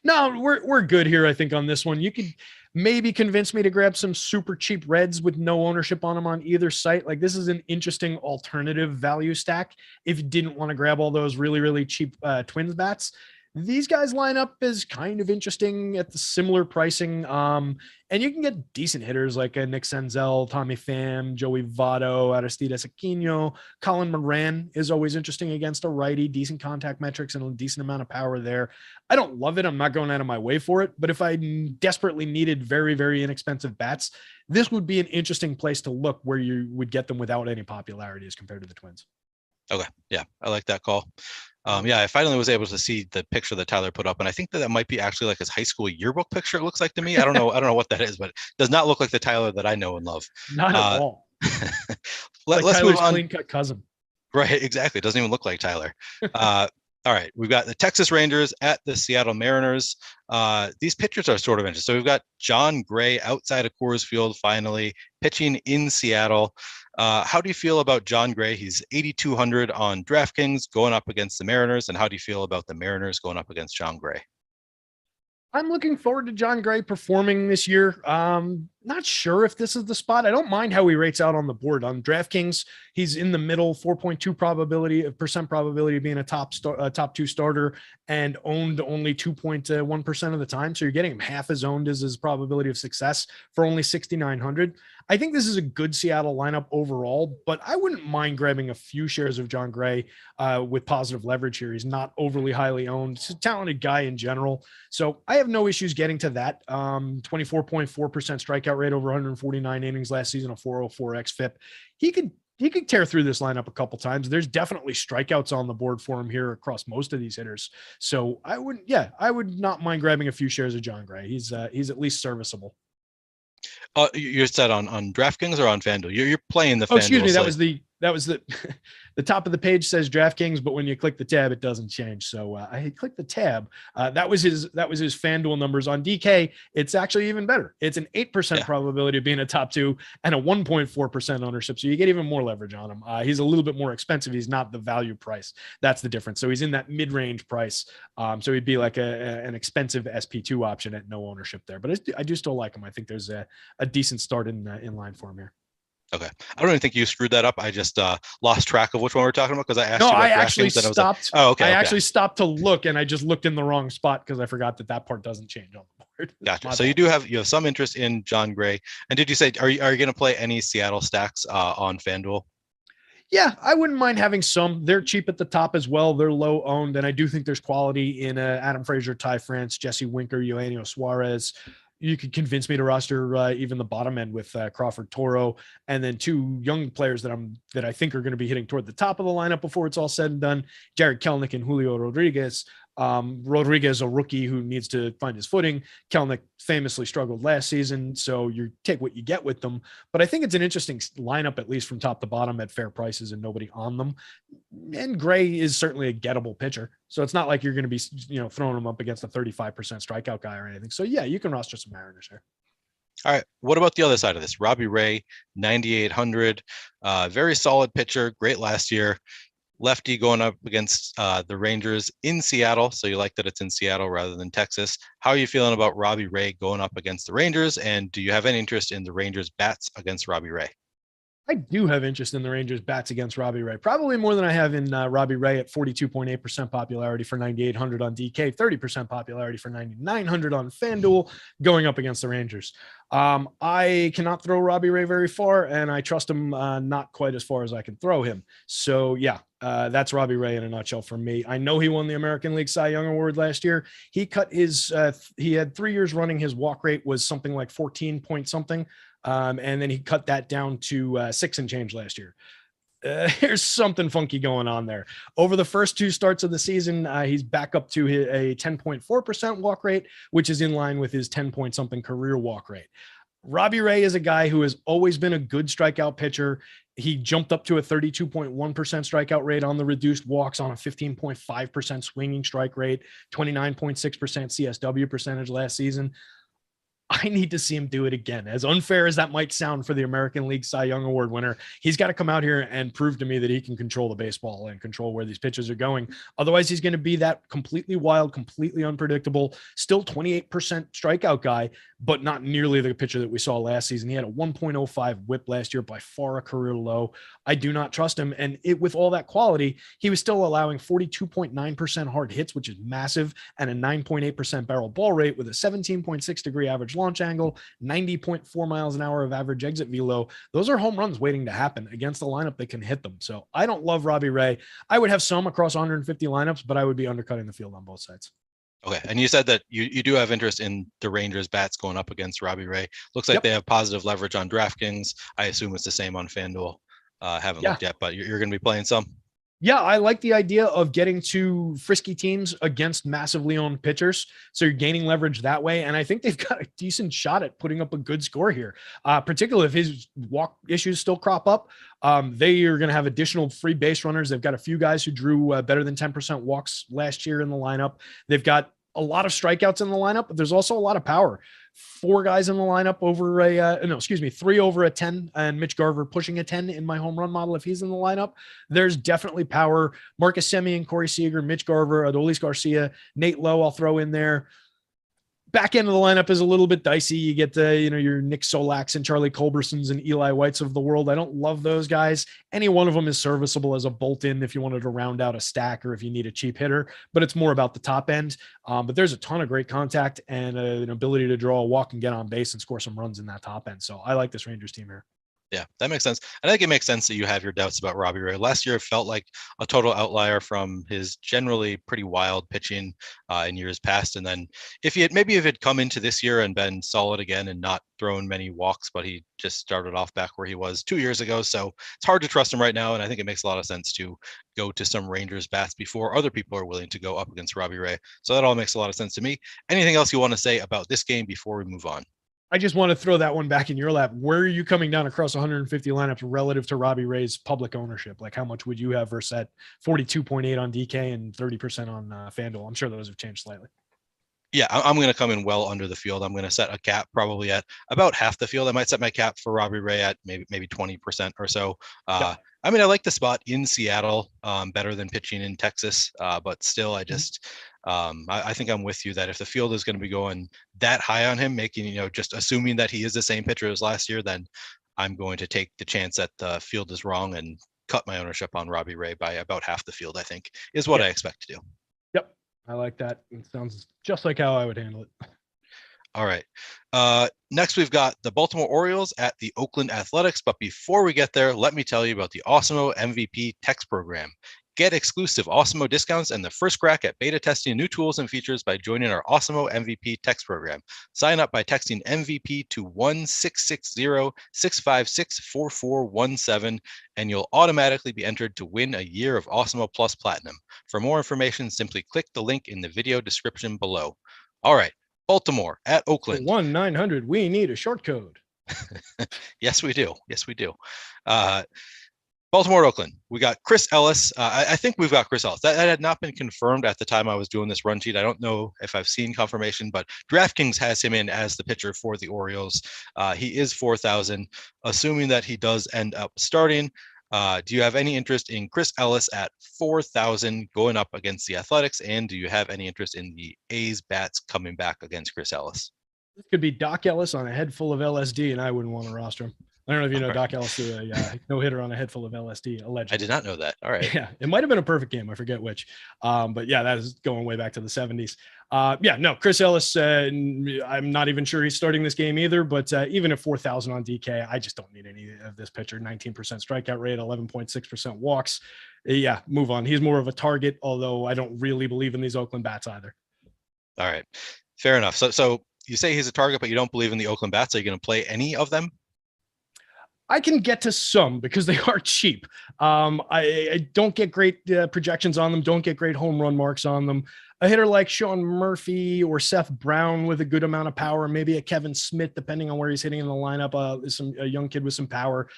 No, we're good here, I think, on this one. You could maybe convince me to grab some super cheap Reds with no ownership on them on either site. Like, this is an interesting alternative value stack if you didn't want to grab all those really, really cheap Twins bats. These guys line up as kind of interesting at the similar pricing. And you can get decent hitters like Nick Senzel, Tommy Pham, Joey Votto, Aristides Aquino. Colin Moran is always interesting against a righty, decent contact metrics and a decent amount of power there. I don't love it. I'm not going out of my way for it, but if I desperately needed very, very inexpensive bats, this would be an interesting place to look where you would get them without any popularity as compared to the Twins. Okay. Yeah. I like that call. Yeah, I finally was able to see the picture that Tyler put up, and I think that might be actually like his high school yearbook picture. It looks like to me. I don't know what that is, but it does not look like the Tyler that I know and love. Not at all. Let's move on. Clean cut cousin. Right, exactly. It doesn't even look like Tyler. All right, we've got the Texas Rangers at the Seattle Mariners. These pitchers are sort of interesting. So we've got Jon Gray outside of Coors Field, finally pitching in Seattle. How do you feel about Jon Gray? He's 8,200 on DraftKings going up against the Mariners. And how do you feel about the Mariners going up against Jon Gray? I'm looking forward to Jon Gray performing this year. Not sure if this is the spot. I don't mind how he rates out on the board. On DraftKings, he's in the middle, 4.2% probability of being a top two starter, and owned only 2.1% of the time. So you're getting him half as owned as his probability of success for only 6,900. I think this is a good Seattle lineup overall, but I wouldn't mind grabbing a few shares of Jon Gray with positive leverage here. He's not overly highly owned. He's a talented guy in general. So I have no issues getting to that. 24.4% strikeout rate over 149 innings last season, a 404 xFIP. He could tear through this lineup a couple times. There's definitely strikeouts on the board for him here across most of these hitters. So I would not mind grabbing a few shares of Jon Gray. He's at least serviceable. You're set on DraftKings or on FanDuel? You're playing the FanDuel. Excuse me. Slate. That was the top of the page says DraftKings, but when you click the tab, it doesn't change. So I clicked the tab. That was his FanDuel numbers. On DK, it's actually even better. It's an 8% probability of being a top two and a 1.4% ownership. So you get even more leverage on him. He's a little bit more expensive. He's not the value price. That's the difference. So he's in that mid-range price. So he'd be like an expensive SP2 option at no ownership there. But I do still like him. I think there's a decent start in line for him here. Okay. I don't even think you screwed that up. I just lost track of which one we're talking about because I asked you about I actually stopped. I actually stopped to look, and I just looked in the wrong spot because I forgot that part doesn't change on the board. Gotcha. So you have some interest in Jon Gray. And did you say, are you going to play any Seattle stacks on FanDuel? Yeah, I wouldn't mind having some. They're cheap at the top as well. They're low owned, and I do think there's quality in Adam Frazier, Ty France, Jesse Winker, Eugenio Suarez. You could convince me to roster even the bottom end with Crawford Toro, and then two young players that I think are going to be hitting toward the top of the lineup before it's all said and done. Jared Kelnick and Julio Rodriguez. Rodriguez, a rookie who needs to find his footing. Kelnick famously struggled last season, so you take what you get with them. But I think it's an interesting lineup, at least from top to bottom, at fair prices and nobody on them. And Gray is certainly a gettable pitcher, so it's not like you're going to be throwing him up against a 35% strikeout guy or anything. So yeah, you can roster some Mariners here. All right. What about the other side of this? Robbie Ray, 9,800, very solid pitcher, great last year. Lefty going up against the Rangers in Seattle. So you like that it's in Seattle rather than Texas. How are you feeling about Robbie Ray going up against the Rangers? And do you have any interest in the Rangers bats against Robbie Ray? I do have interest in the Rangers bats against Robbie Ray, probably more than I have in Robbie Ray at 42.8% popularity for 9,800 on DK, 30% popularity for 9,900 on FanDuel, going up against the Rangers. I cannot throw Robbie Ray very far, and I trust him not quite as far as I can throw him. So yeah, that's Robbie Ray in a nutshell for me. I know he won the American League Cy Young Award last year. He cut his, he had 3 years running. His walk rate was something like 14 point something. And then he cut that down to 6 and change last year. There's something funky going on there. Over the first 2 starts of the season, he's back up to a 10.4% walk rate, which is in line with his 10 point something career walk rate. Robbie Ray is a guy who has always been a good strikeout pitcher. He jumped up to a 32.1% strikeout rate on the reduced walks on a 15.5% swinging strike rate, 29.6% CSW percentage last season. I need to see him do it again. As unfair as that might sound for the American League Cy Young Award winner, he's got to come out here and prove to me that he can control the baseball and control where these pitches are going. Otherwise, he's going to be that completely wild, completely unpredictable, still 28% strikeout guy, but not nearly the pitcher that we saw last season. He had a 1.05 whip last year, by far a career low. I do not trust him. And with all that quality, he was still allowing 42.9% hard hits, which is massive, and a 9.8% barrel ball rate with a 17.6 degree average launch angle, 90.4 miles an hour of average exit velo. Those are home runs waiting to happen against a lineup that can hit them. So I don't love Robbie Ray. I would have some across 150 lineups, but I would be undercutting the field on both sides. Okay. And you said that you do have interest in the Rangers bats going up against Robbie Ray. Looks like They have positive leverage on DraftKings. I assume it's the same on FanDuel. Haven't looked yet, but you're going to be playing some. Yeah, I like the idea of getting to frisky teams against massively owned pitchers. So you're gaining leverage that way. And I think they've got a decent shot at putting up a good score here, particularly if his walk issues still crop up. They are going to have additional free base runners. They've got a few guys who drew better than 10% walks last year in the lineup. They've got a lot of strikeouts in the lineup, but there's also a lot of power. 4 guys in the lineup over 3 over a 10, and Mitch Garver pushing a 10 in my home run model if he's in the lineup. There's definitely power. Marcus Semien, Corey Seager, Mitch Garver, Adolis Garcia, Nate Lowe, I'll throw in there. Back end of the lineup is a little bit dicey. You get your Nick Solaks and Charlie Culbersons and Eli Whites of the world. I don't love those guys. Any one of them is serviceable as a bolt-in if you wanted to round out a stack or if you need a cheap hitter, but it's more about the top end. But there's a ton of great contact and an ability to draw a walk and get on base and score some runs in that top end. So I like this Rangers team here. Yeah, that makes sense. I think it makes sense that you have your doubts about Robbie Ray. Last year, it felt like a total outlier from his generally pretty wild pitching in years past. And then if he'd come into this year and been solid again and not thrown many walks, but he just started off back where he was 2 years ago. So it's hard to trust him right now. And I think it makes a lot of sense to go to some Rangers bats before other people are willing to go up against Robbie Ray. So that all makes a lot of sense to me. Anything else you want to say about this game before we move on? I just want to throw that one back in your lap. Where are you coming down across 150 lineups relative to Robbie Ray's public ownership? Like, how much would you have versus at 42.8 on DK and 30% on FanDuel? I'm sure those have changed slightly. Yeah, I'm going to come in well under the field. I'm going to set a cap probably at about half the field. I might set my cap for Robbie Ray at maybe 20% or so. I mean, I like the spot in Seattle better than pitching in Texas, but still, I think I'm with you that if the field is going to be going that high on him, just assuming that he is the same pitcher as last year, then I'm going to take the chance that the field is wrong and cut my ownership on Robbie Ray by about half the field, I think, is what I expect to do. Yep. I like that. It sounds just like how I would handle it. All right. Next, we've got the Baltimore Orioles at the Oakland Athletics. But before we get there, let me tell you about the Awesemo MVP Text Program. Get exclusive Awesemo discounts and the first crack at beta testing new tools and features by joining our Awesemo MVP Text Program. Sign up by texting MVP to 1-660-656-4417, and you'll automatically be entered to win a year of Awesemo Plus Platinum. For more information, simply click the link in the video description below. All right. Baltimore at Oakland. 1-900. We need a short code. Yes, we do. Baltimore, Oakland. We got Chris Ellis. I think we've got Chris Ellis. That had not been confirmed at the time I was doing this run sheet. I don't know if I've seen confirmation, but DraftKings has him in as the pitcher for the Orioles. He is 4,000. Assuming that he does end up starting, do you have any interest in Chris Ellis at 4,000 going up against the Athletics? And do you have any interest in the A's bats coming back against Chris Ellis? This could be Doc Ellis on a head full of LSD, and I wouldn't want to roster him. I don't know if you know Doc Ellis threw a no-hitter on a head full of LSD, allegedly. I did not know that. All right. Yeah, it might have been a perfect game. I forget which. But yeah, that is going way back to the 70s. Chris Ellis, I'm not even sure he's starting this game either, but even at 4,000 on DK, I just don't need any of this pitcher. 19% strikeout rate, 11.6% walks. Yeah, move on. He's more of a target, although I don't really believe in these Oakland bats either. All right. Fair enough. So you say he's a target, but you don't believe in the Oakland bats. Are you going to play any of them? I can get to some because they are cheap. I don't get great projections on them. Don't get great home run marks on them. A hitter like Sean Murphy or Seth Brown with a good amount of power, maybe a Kevin Smith, depending on where he's hitting in the lineup, a young kid with some power.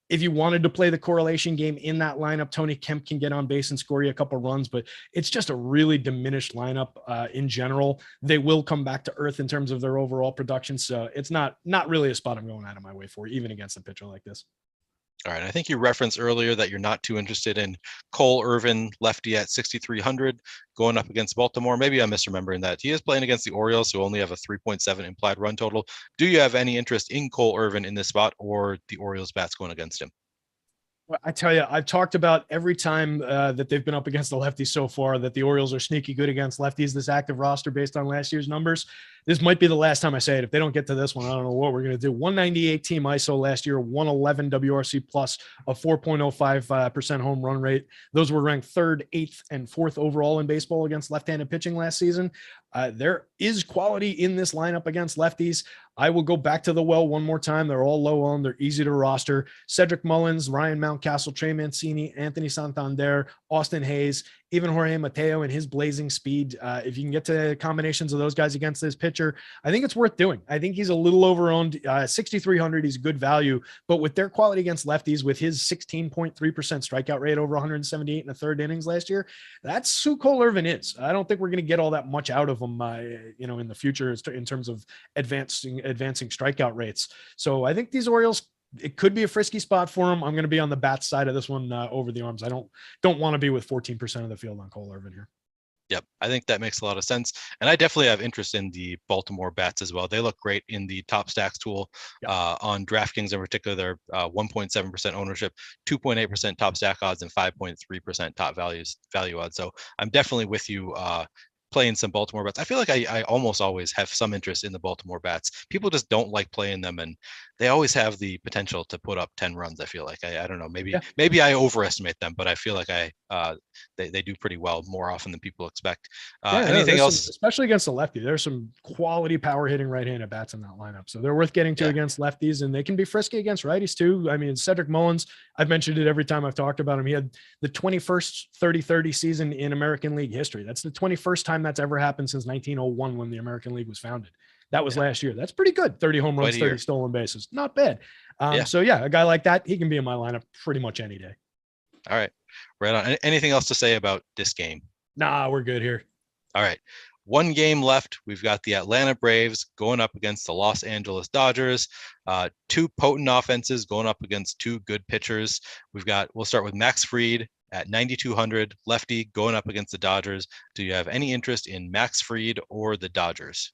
If you wanted to play the correlation game in that lineup, Tony Kemp can get on base and score you a couple runs, but it's just a really diminished lineup in general. They will come back to earth in terms of their overall production. So it's not really a spot I'm going out of my way for, even against a pitcher like this. All right. I think you referenced earlier that you're not too interested in Cole Irvin, lefty at 6,300, going up against Baltimore. Maybe I'm misremembering that. He is playing against the Orioles, who only have a 3.7 implied run total. Do you have any interest in Cole Irvin in this spot, or the Orioles bats going against him? I tell you, I've talked about every time that they've been up against the lefties so far that the Orioles are sneaky good against lefties, this active roster based on last year's numbers. This might be the last time I say it. If they don't get to this one, I don't know what we're going to do. 198 team ISO last year, 111 WRC plus, a 4.05% home run rate. Those were ranked 3rd, 8th, and 4th overall in baseball against left-handed pitching last season. There is quality in this lineup against lefties. I will go back to the well one more time. They're all low owned. They're easy to roster. Cedric Mullins, Ryan Mountcastle, Trey Mancini, Anthony Santander, Austin Hayes, even Jorge Mateo and his blazing speed. If you can get to combinations of those guys against this pitcher, I think it's worth doing. I think he's a little overowned. 6,300, he's good value, but with their quality against lefties, with his 16.3% strikeout rate over 178 in the 3rd innings last year, that's who Cole Irvin is. I don't think we're going to get all that much out of him, in the future in terms of advancing strikeout rates. So I think these Orioles, it could be a frisky spot for them. I'm going to be on the bat side of this one over the arms. I don't want to be with 14% of the field on Cole Irvin here. Yep, I think that makes a lot of sense. And I definitely have interest in the Baltimore bats as well. They look great in the top stacks tool. Yep. On DraftKings in particular, they're 1.7% ownership, 2.8% top stack odds, and 5.3% top value odds. So I'm definitely with you playing some Baltimore bats. I feel like I almost always have some interest in the Baltimore bats. People just don't like playing them, and they always have the potential to put up 10 runs. I feel like I don't know, maybe I overestimate them, but I feel like they do pretty well more often than people expect. Anything else? Especially against the lefty, there's some quality power hitting right-handed bats in that lineup, so they're worth getting to against lefties, and they can be frisky against righties too. I mean, Cedric Mullins, I've mentioned it every time I've talked about him. He had the 21st 30-30 season in American League history. That's the 21st time that's ever happened since 1901 when the American League was founded. That was last year. That's pretty good. 30 home runs, 30 stolen bases. Not bad. So a guy like that, he can be in my lineup pretty much any day. All right. Right on. Anything else to say about this game? Nah, we're good here. All right. One game left. We've got the Atlanta Braves going up against the Los Angeles Dodgers. Two potent offenses going up against two good pitchers. We'll start with Max Fried at 9,200, lefty, going up against the Dodgers. Do you have any interest in Max Fried or the Dodgers?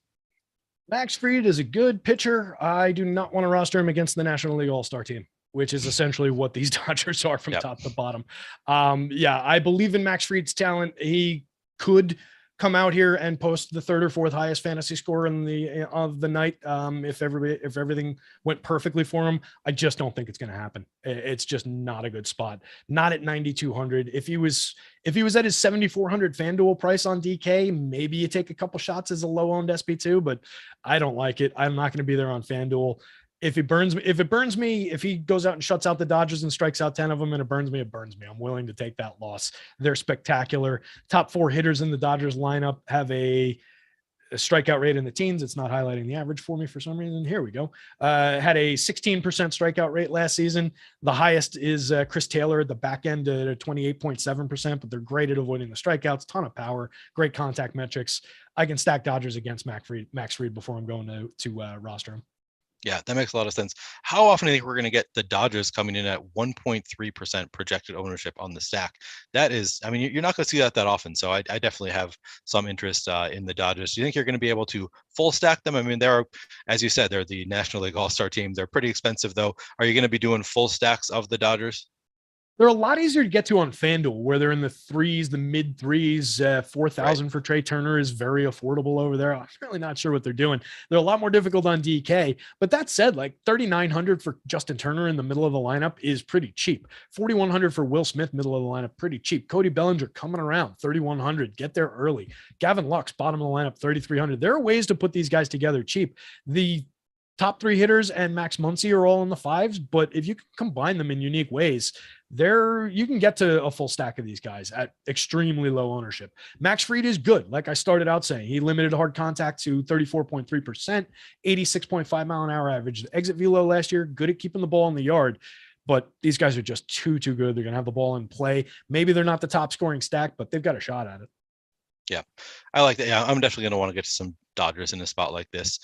Max Fried is a good pitcher. I do not want to roster him against the National League All-Star team, which is essentially what these Dodgers are from top to bottom. I believe in Max Fried's talent. He could come out here and post the 3rd or 4th highest fantasy score of the night if everything went perfectly for him. I just don't think it's going to happen. It's just not a good spot. Not at 9,200. If he was at his 7,400 FanDuel price on DK, maybe you take a couple shots as a low-owned SP2, but I don't like it. I'm not going to be there on FanDuel. If it burns me, if he goes out and shuts out the Dodgers and strikes out 10 of them and it burns me. I'm willing to take that loss. They're spectacular. Top 4 hitters in the Dodgers lineup have a strikeout rate in the teens. It's not highlighting the average for me for some reason. Here we go. Had a 16% strikeout rate last season. The highest is Chris Taylor at the back end at 28.7%, but they're great at avoiding the strikeouts, ton of power, great contact metrics. I can stack Dodgers against Max Fried before I'm going to roster him. Yeah, that makes a lot of sense. How often do you think we're going to get the Dodgers coming in at 1.3% projected ownership on the stack? That is, I mean, you're not going to see that often. So I definitely have some interest in the Dodgers. Do you think you're going to be able to full stack them? I mean, as you said, they're the National League All-Star team. They're pretty expensive, though. Are you going to be doing full stacks of the Dodgers? They're a lot easier to get to on FanDuel, where they're in the threes, the mid threes. 4,000 for Trey Turner is very affordable over there. I'm really not sure what they're doing. They're a lot more difficult on DK. But that said, like 3,900 for Justin Turner in the middle of the lineup is pretty cheap. 4,100 for Will Smith, middle of the lineup, pretty cheap. Cody Bellinger coming around, 3,100. Get there early. Gavin Lux, bottom of the lineup, 3,300. There are ways to put these guys together cheap. The top 3 hitters and Max Muncy are all in the 5s, but if you can combine them in unique ways, you can get to a full stack of these guys at extremely low ownership. Max Fried is good. Like I started out saying, he limited hard contact to 34.3%, 86.5 mile an hour average. The exit velo last year, good at keeping the ball in the yard, but these guys are just too good. They're going to have the ball in play. Maybe they're not the top scoring stack, but they've got a shot at it. Yeah, I like that. Yeah, I'm definitely going to want to get to some Dodgers in a spot like this.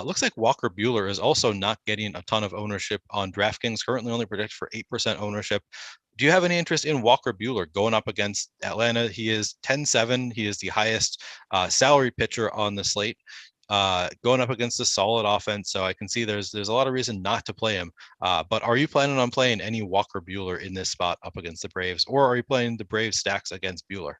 Looks like Walker Buehler is also not getting a ton of ownership on DraftKings, currently only projected for 8% ownership. Do you have any interest in Walker Buehler going up against Atlanta? He is 10-7. He is the highest salary pitcher on the slate, going up against a solid offense. So I can see there's a lot of reason not to play him. But are you planning on playing any Walker Buehler in this spot up against the Braves, or are you playing the Braves stacks against Buehler?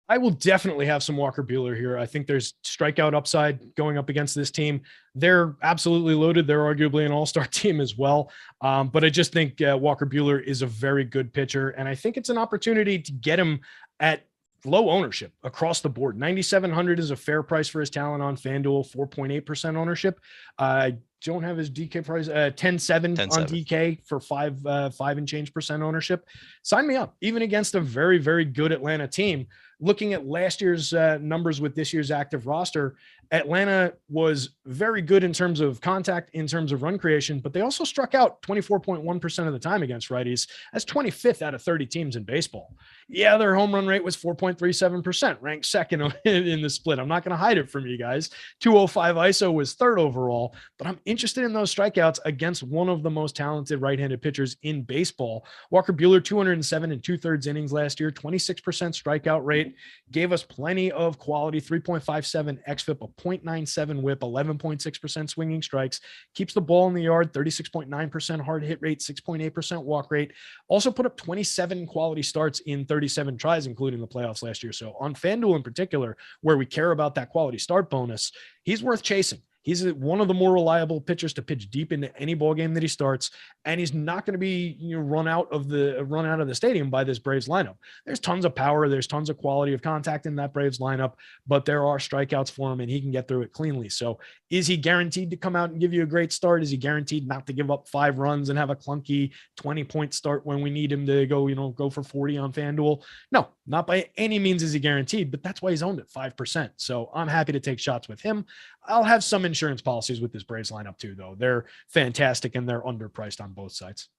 I will definitely have some Walker Buehler here. I think there's strikeout upside going up against this team. They're absolutely loaded. They're arguably an all-star team as well. But I just think Walker Buehler is a very good pitcher. And I think it's an opportunity to get him at low ownership across the board. 9,700 is a fair price for his talent on FanDuel, 4.8% ownership. I don't have his DK price, 10-7 on DK for 5 and change percent ownership. Sign me up, even against a very, very good Atlanta team. Looking at last year's numbers with this year's active roster, Atlanta was very good in terms of contact, in terms of run creation, but they also struck out 24.1% of the time against righties. That's 25th out of 30 teams in baseball. Yeah, their home run rate was 4.37%, ranked second in the split. I'm not going to hide it from you guys. 205 ISO was third overall, but I'm interested in those strikeouts against one of the most talented right-handed pitchers in baseball. Walker Buehler, 207 and 2/3 innings last year, 26% strikeout rate, gave us plenty of quality, 3.57 xFIP, a 0.97 whip, 11.6% swinging strikes, keeps the ball in the yard, 36.9% hard hit rate, 6.8% walk rate, also put up 27 quality starts in 37 tries, including the playoffs last year. So on FanDuel in particular, where we care about that quality start bonus, he's worth chasing. He's one of the more reliable pitchers to pitch deep into any ball game that he starts, and he's not going to be run out of the stadium by this Braves lineup. There's tons of power, there's tons of quality of contact in that Braves lineup, but there are strikeouts for him, and he can get through it cleanly. So, is he guaranteed to come out and give you a great start? Is he guaranteed not to give up 5 runs and have a clunky 20-point start when we need him to go for 40 on FanDuel? No, not by any means is he guaranteed, but that's why he's owned at 5%. So I'm happy to take shots with him. I'll have some insurance policies with this Braves lineup too, though. They're fantastic and they're underpriced on both sides.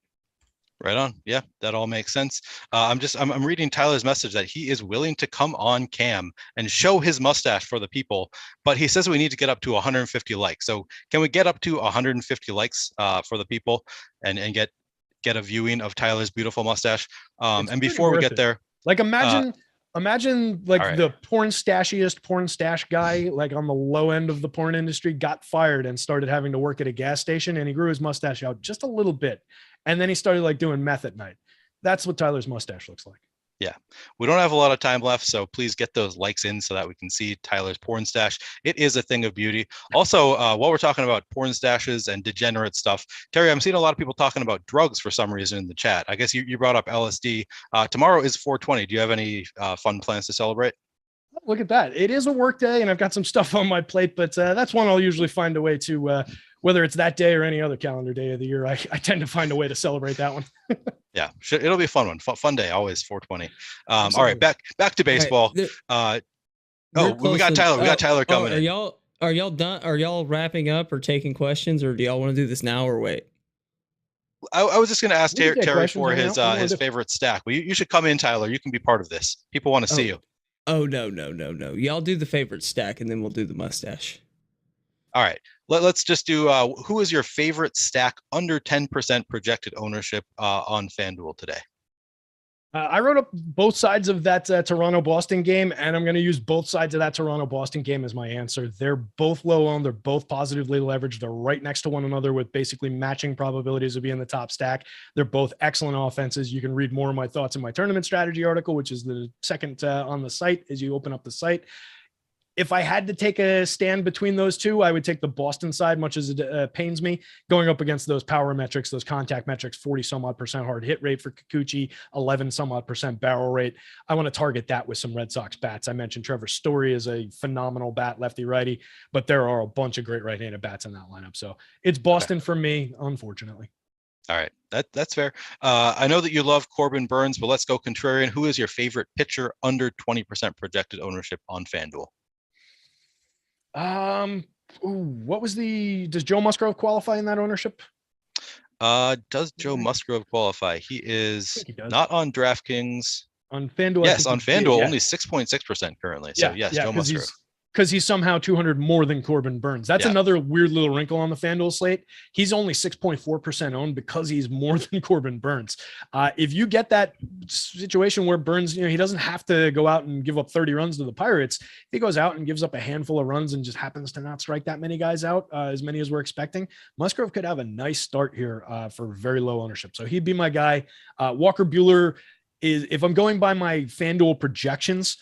Right on. Yeah, that all makes sense. I'm reading Tyler's message that he is willing to come on cam and show his mustache for the people, but he says we need to get up to 150 likes. So can we get up to 150 likes for the people and get a viewing of Tyler's beautiful mustache? And before we get there, like imagine like right, the porn stash guy, like on the low end of the porn industry, got fired and started having to work at a gas station, and he grew his mustache out just a little bit. And then he started like doing meth at night. That's what Tyler's mustache looks like. Yeah, we don't have a lot of time left, so please get those likes in so that we can see Tyler's porn stash. It is a thing of beauty. Also, while we're talking about porn stashes and degenerate stuff, Terry, I'm seeing a lot of people talking about drugs for some reason in the chat. I guess you brought up LSD. Tomorrow is 420. Do you have any fun plans to celebrate? Look at that. It is a work day, and I've got some stuff on my plate, but that's one I'll usually find a way to, whether it's that day or any other calendar day of the year, I tend to find a way to celebrate that one. Yeah, it'll be a fun one. Fun day, always 420. All right, back to baseball. Right, we got Tyler. We got Tyler coming in. Are y'all done? Are y'all wrapping up or taking questions, or do y'all want to do this now or wait? I was just going to ask Terry for his favorite stack. Well, you should come in, Tyler. You can be part of this. People want to see you. Oh, no. Y'all do the favorite stack, and then we'll do the mustache. All right. Let's just do who is your favorite stack under 10% projected ownership on FanDuel today? I wrote up both sides of that Toronto-Boston game, and I'm going to use both sides of that Toronto-Boston game as my answer. They're both low owned. They're both positively leveraged. They're right next to one another with basically matching probabilities of being the top stack. They're both excellent offenses. You can read more of my thoughts in my tournament strategy article, which is the second on the site as you open up the site. if I had to take a stand between those two, I would take the Boston side, much as it pains me, going up against those power metrics, those contact metrics, 40 some odd percent hard hit rate for Kikuchi, 11 some odd percent barrel rate. I want to target that with some Red Sox bats. I mentioned Trevor Story is a phenomenal bat, lefty righty, but there are a bunch of great right-handed bats in that lineup. So it's Boston for me, unfortunately. All right, that's fair. I know that you love Corbin Burns, but let's go contrarian. Who is your favorite pitcher under 20% projected ownership on FanDuel? Does Joe Musgrove qualify in that ownership? Does Joe Musgrove qualify? He not on DraftKings. On FanDuel. Yes, on FanDuel, only 6.6% currently. So yes, Joe Musgrove. Because he's somehow 200 more than Corbin Burns. That's another weird little wrinkle on the FanDuel slate. He's only 6.4% owned because he's more than Corbin Burns. If you get that situation where Burns, he doesn't have to go out and give up 30 runs to the Pirates. If he goes out and gives up a handful of runs and just happens to not strike that many guys out, as many as we're expecting, Musgrove could have a nice start here for very low ownership. So he'd be my guy. Walker Buehler is, if I'm going by my FanDuel projections,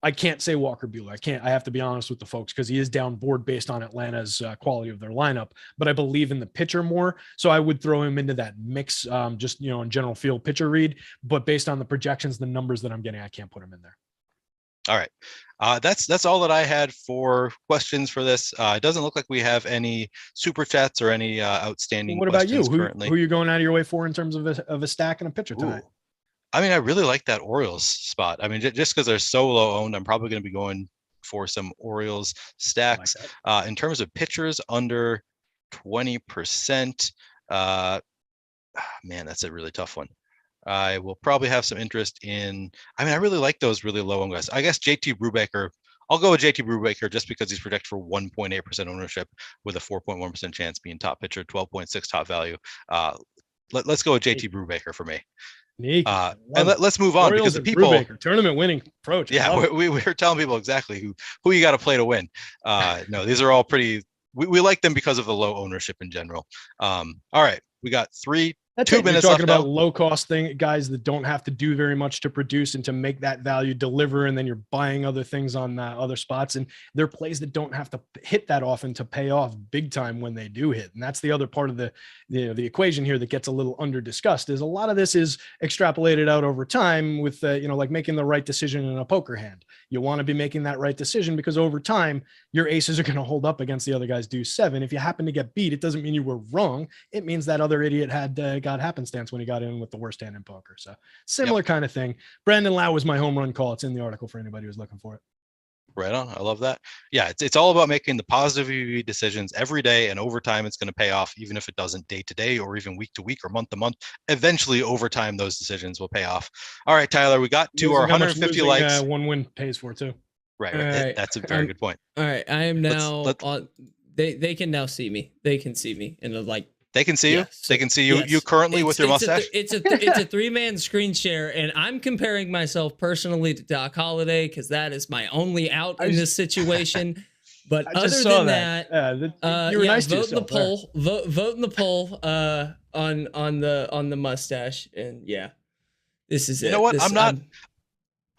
I can't say Walker Buehler. I have to be honest with the folks because he is down board based on Atlanta's quality of their lineup, but I believe in the pitcher more. So I would throw him into that mix, just, in general field pitcher read, but based on the projections, the numbers that I'm getting, I can't put him in there. All right. That's all that I had for questions for this. It doesn't look like we have any super chats or any outstanding What about you? Currently. Who are you going out of your way for in terms of a stack and a pitcher tonight? I mean, I really like that Orioles spot. I mean, just because they're so low owned, I'm probably going to be going for some Orioles stacks. Like in terms of pitchers under 20%, man, that's a really tough one. I will probably have some interest in, I really like those really low owned guys. I guess JT Brubacher, I'll go with JT Brubacher just because he's projected for 1.8% ownership with a 4.1% chance being top pitcher, 12.6 top value. Let's go with JT Brubacher for me. And let's move on because the people Brubacher, tournament winning approach. Yeah, we're telling people exactly who you got to play to win. No, these are all pretty. We like them because of the low ownership in general. All right, we got 2 minutes talking about left low cost guys that don't have to do very much to produce and to make that value deliver, and then you're buying other things on other spots, and they're plays that don't have to hit that often to pay off big time when they do hit. And that's the other part of the equation here that gets a little under discussed. Is a lot of this is extrapolated out over time with like making the right decision in a poker hand. You want to be making that right decision because over time your aces are going to hold up against the other guy's deuce 7. If you happen to get beat, it doesn't mean you were wrong. It means that other idiot had got happenstance when he got in with the worst hand in poker. So similar kind of thing. Brandon Lau was my home run call. It's in the article for anybody who's looking for it. Right on. I love that. Yeah, it's all about making the positive EV decisions every day, and over time it's going to pay off, even if it doesn't day to day or even week to week or month to month. Eventually, over time, those decisions will pay off. All right, Tyler, we got to our 150 likes. One win pays for too. Right. That's a very good point. All right, I am now on. They can now see me. They can see me in They can see you. Yes. They can see you. You currently with your mustache. It's a 3-man screen share, and I'm comparing myself personally to Doc Holliday because that is my only out in this situation. But other than that, you were nice to yourself. Vote in the poll on the mustache, and this is it. You know what?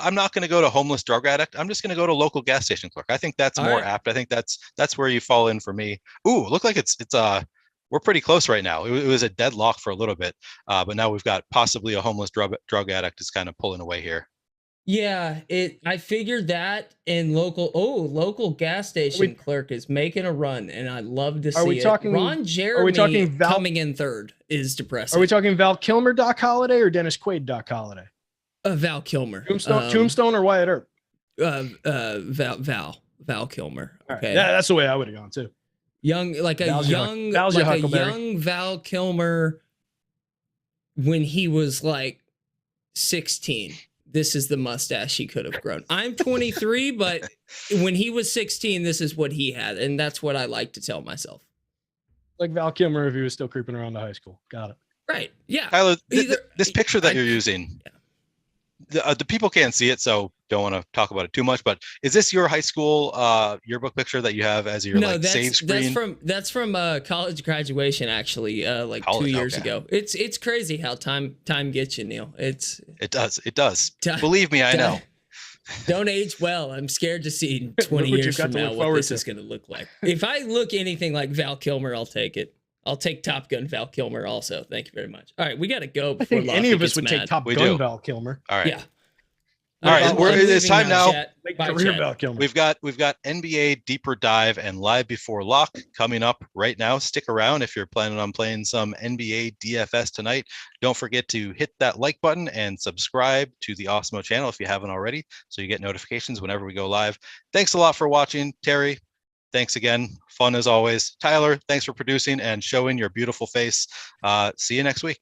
I'm not going to go to homeless drug addict. I'm just going to go to local gas station clerk. I think that's more apt. I think that's where you fall in for me. Ooh, look like it's we're pretty close right now. It was a deadlock for a little bit, but now we've got possibly a homeless drug addict is kind of pulling away here. Yeah, I figured that in local gas station clerk is making a run, and I'd love to see it. Ron Jeremy coming in third is depressing. Are we talking Val Kilmer, Doc Holliday, or Dennis Quaid, Doc Holliday? Val Kilmer. Tombstone or Wyatt Earp? Val Kilmer. Okay, yeah, that's the way I would have gone too. Young Val Kilmer when he was like 16. This is the mustache he could have grown. I'm 23, but when he was 16, this is what he had, and that's what I like to tell myself. Like Val Kilmer if he was still creeping around the high school. Got it. Right. Yeah. Tyler, this picture that you're using. Yeah. The people can't see it, so don't want to talk about it too much. But is this your high school yearbook picture that you have as your save screen? That's from college graduation, actually, 2 years ago. It's crazy how time gets you, Neil. It does. Believe me, I know. Don't age well. I'm scared to see 20 years from now what this is going to look like. If I look anything like Val Kilmer, I'll take it. I'll take Top Gun Val Kilmer also. Thank you very much. All right, we got to go. I think any of us would take Top Gun Val Kilmer. All right. Yeah. All right, it's time now. We've got NBA Deeper Dive and Live Before Lock coming up right now. Stick around if you're planning on playing some NBA DFS tonight. Don't forget to hit that like button and subscribe to the Awesemo channel if you haven't already, so you get notifications whenever we go live. Thanks a lot for watching. Terry, thanks again. Fun as always. Tyler, thanks for producing and showing your beautiful face. See you next week.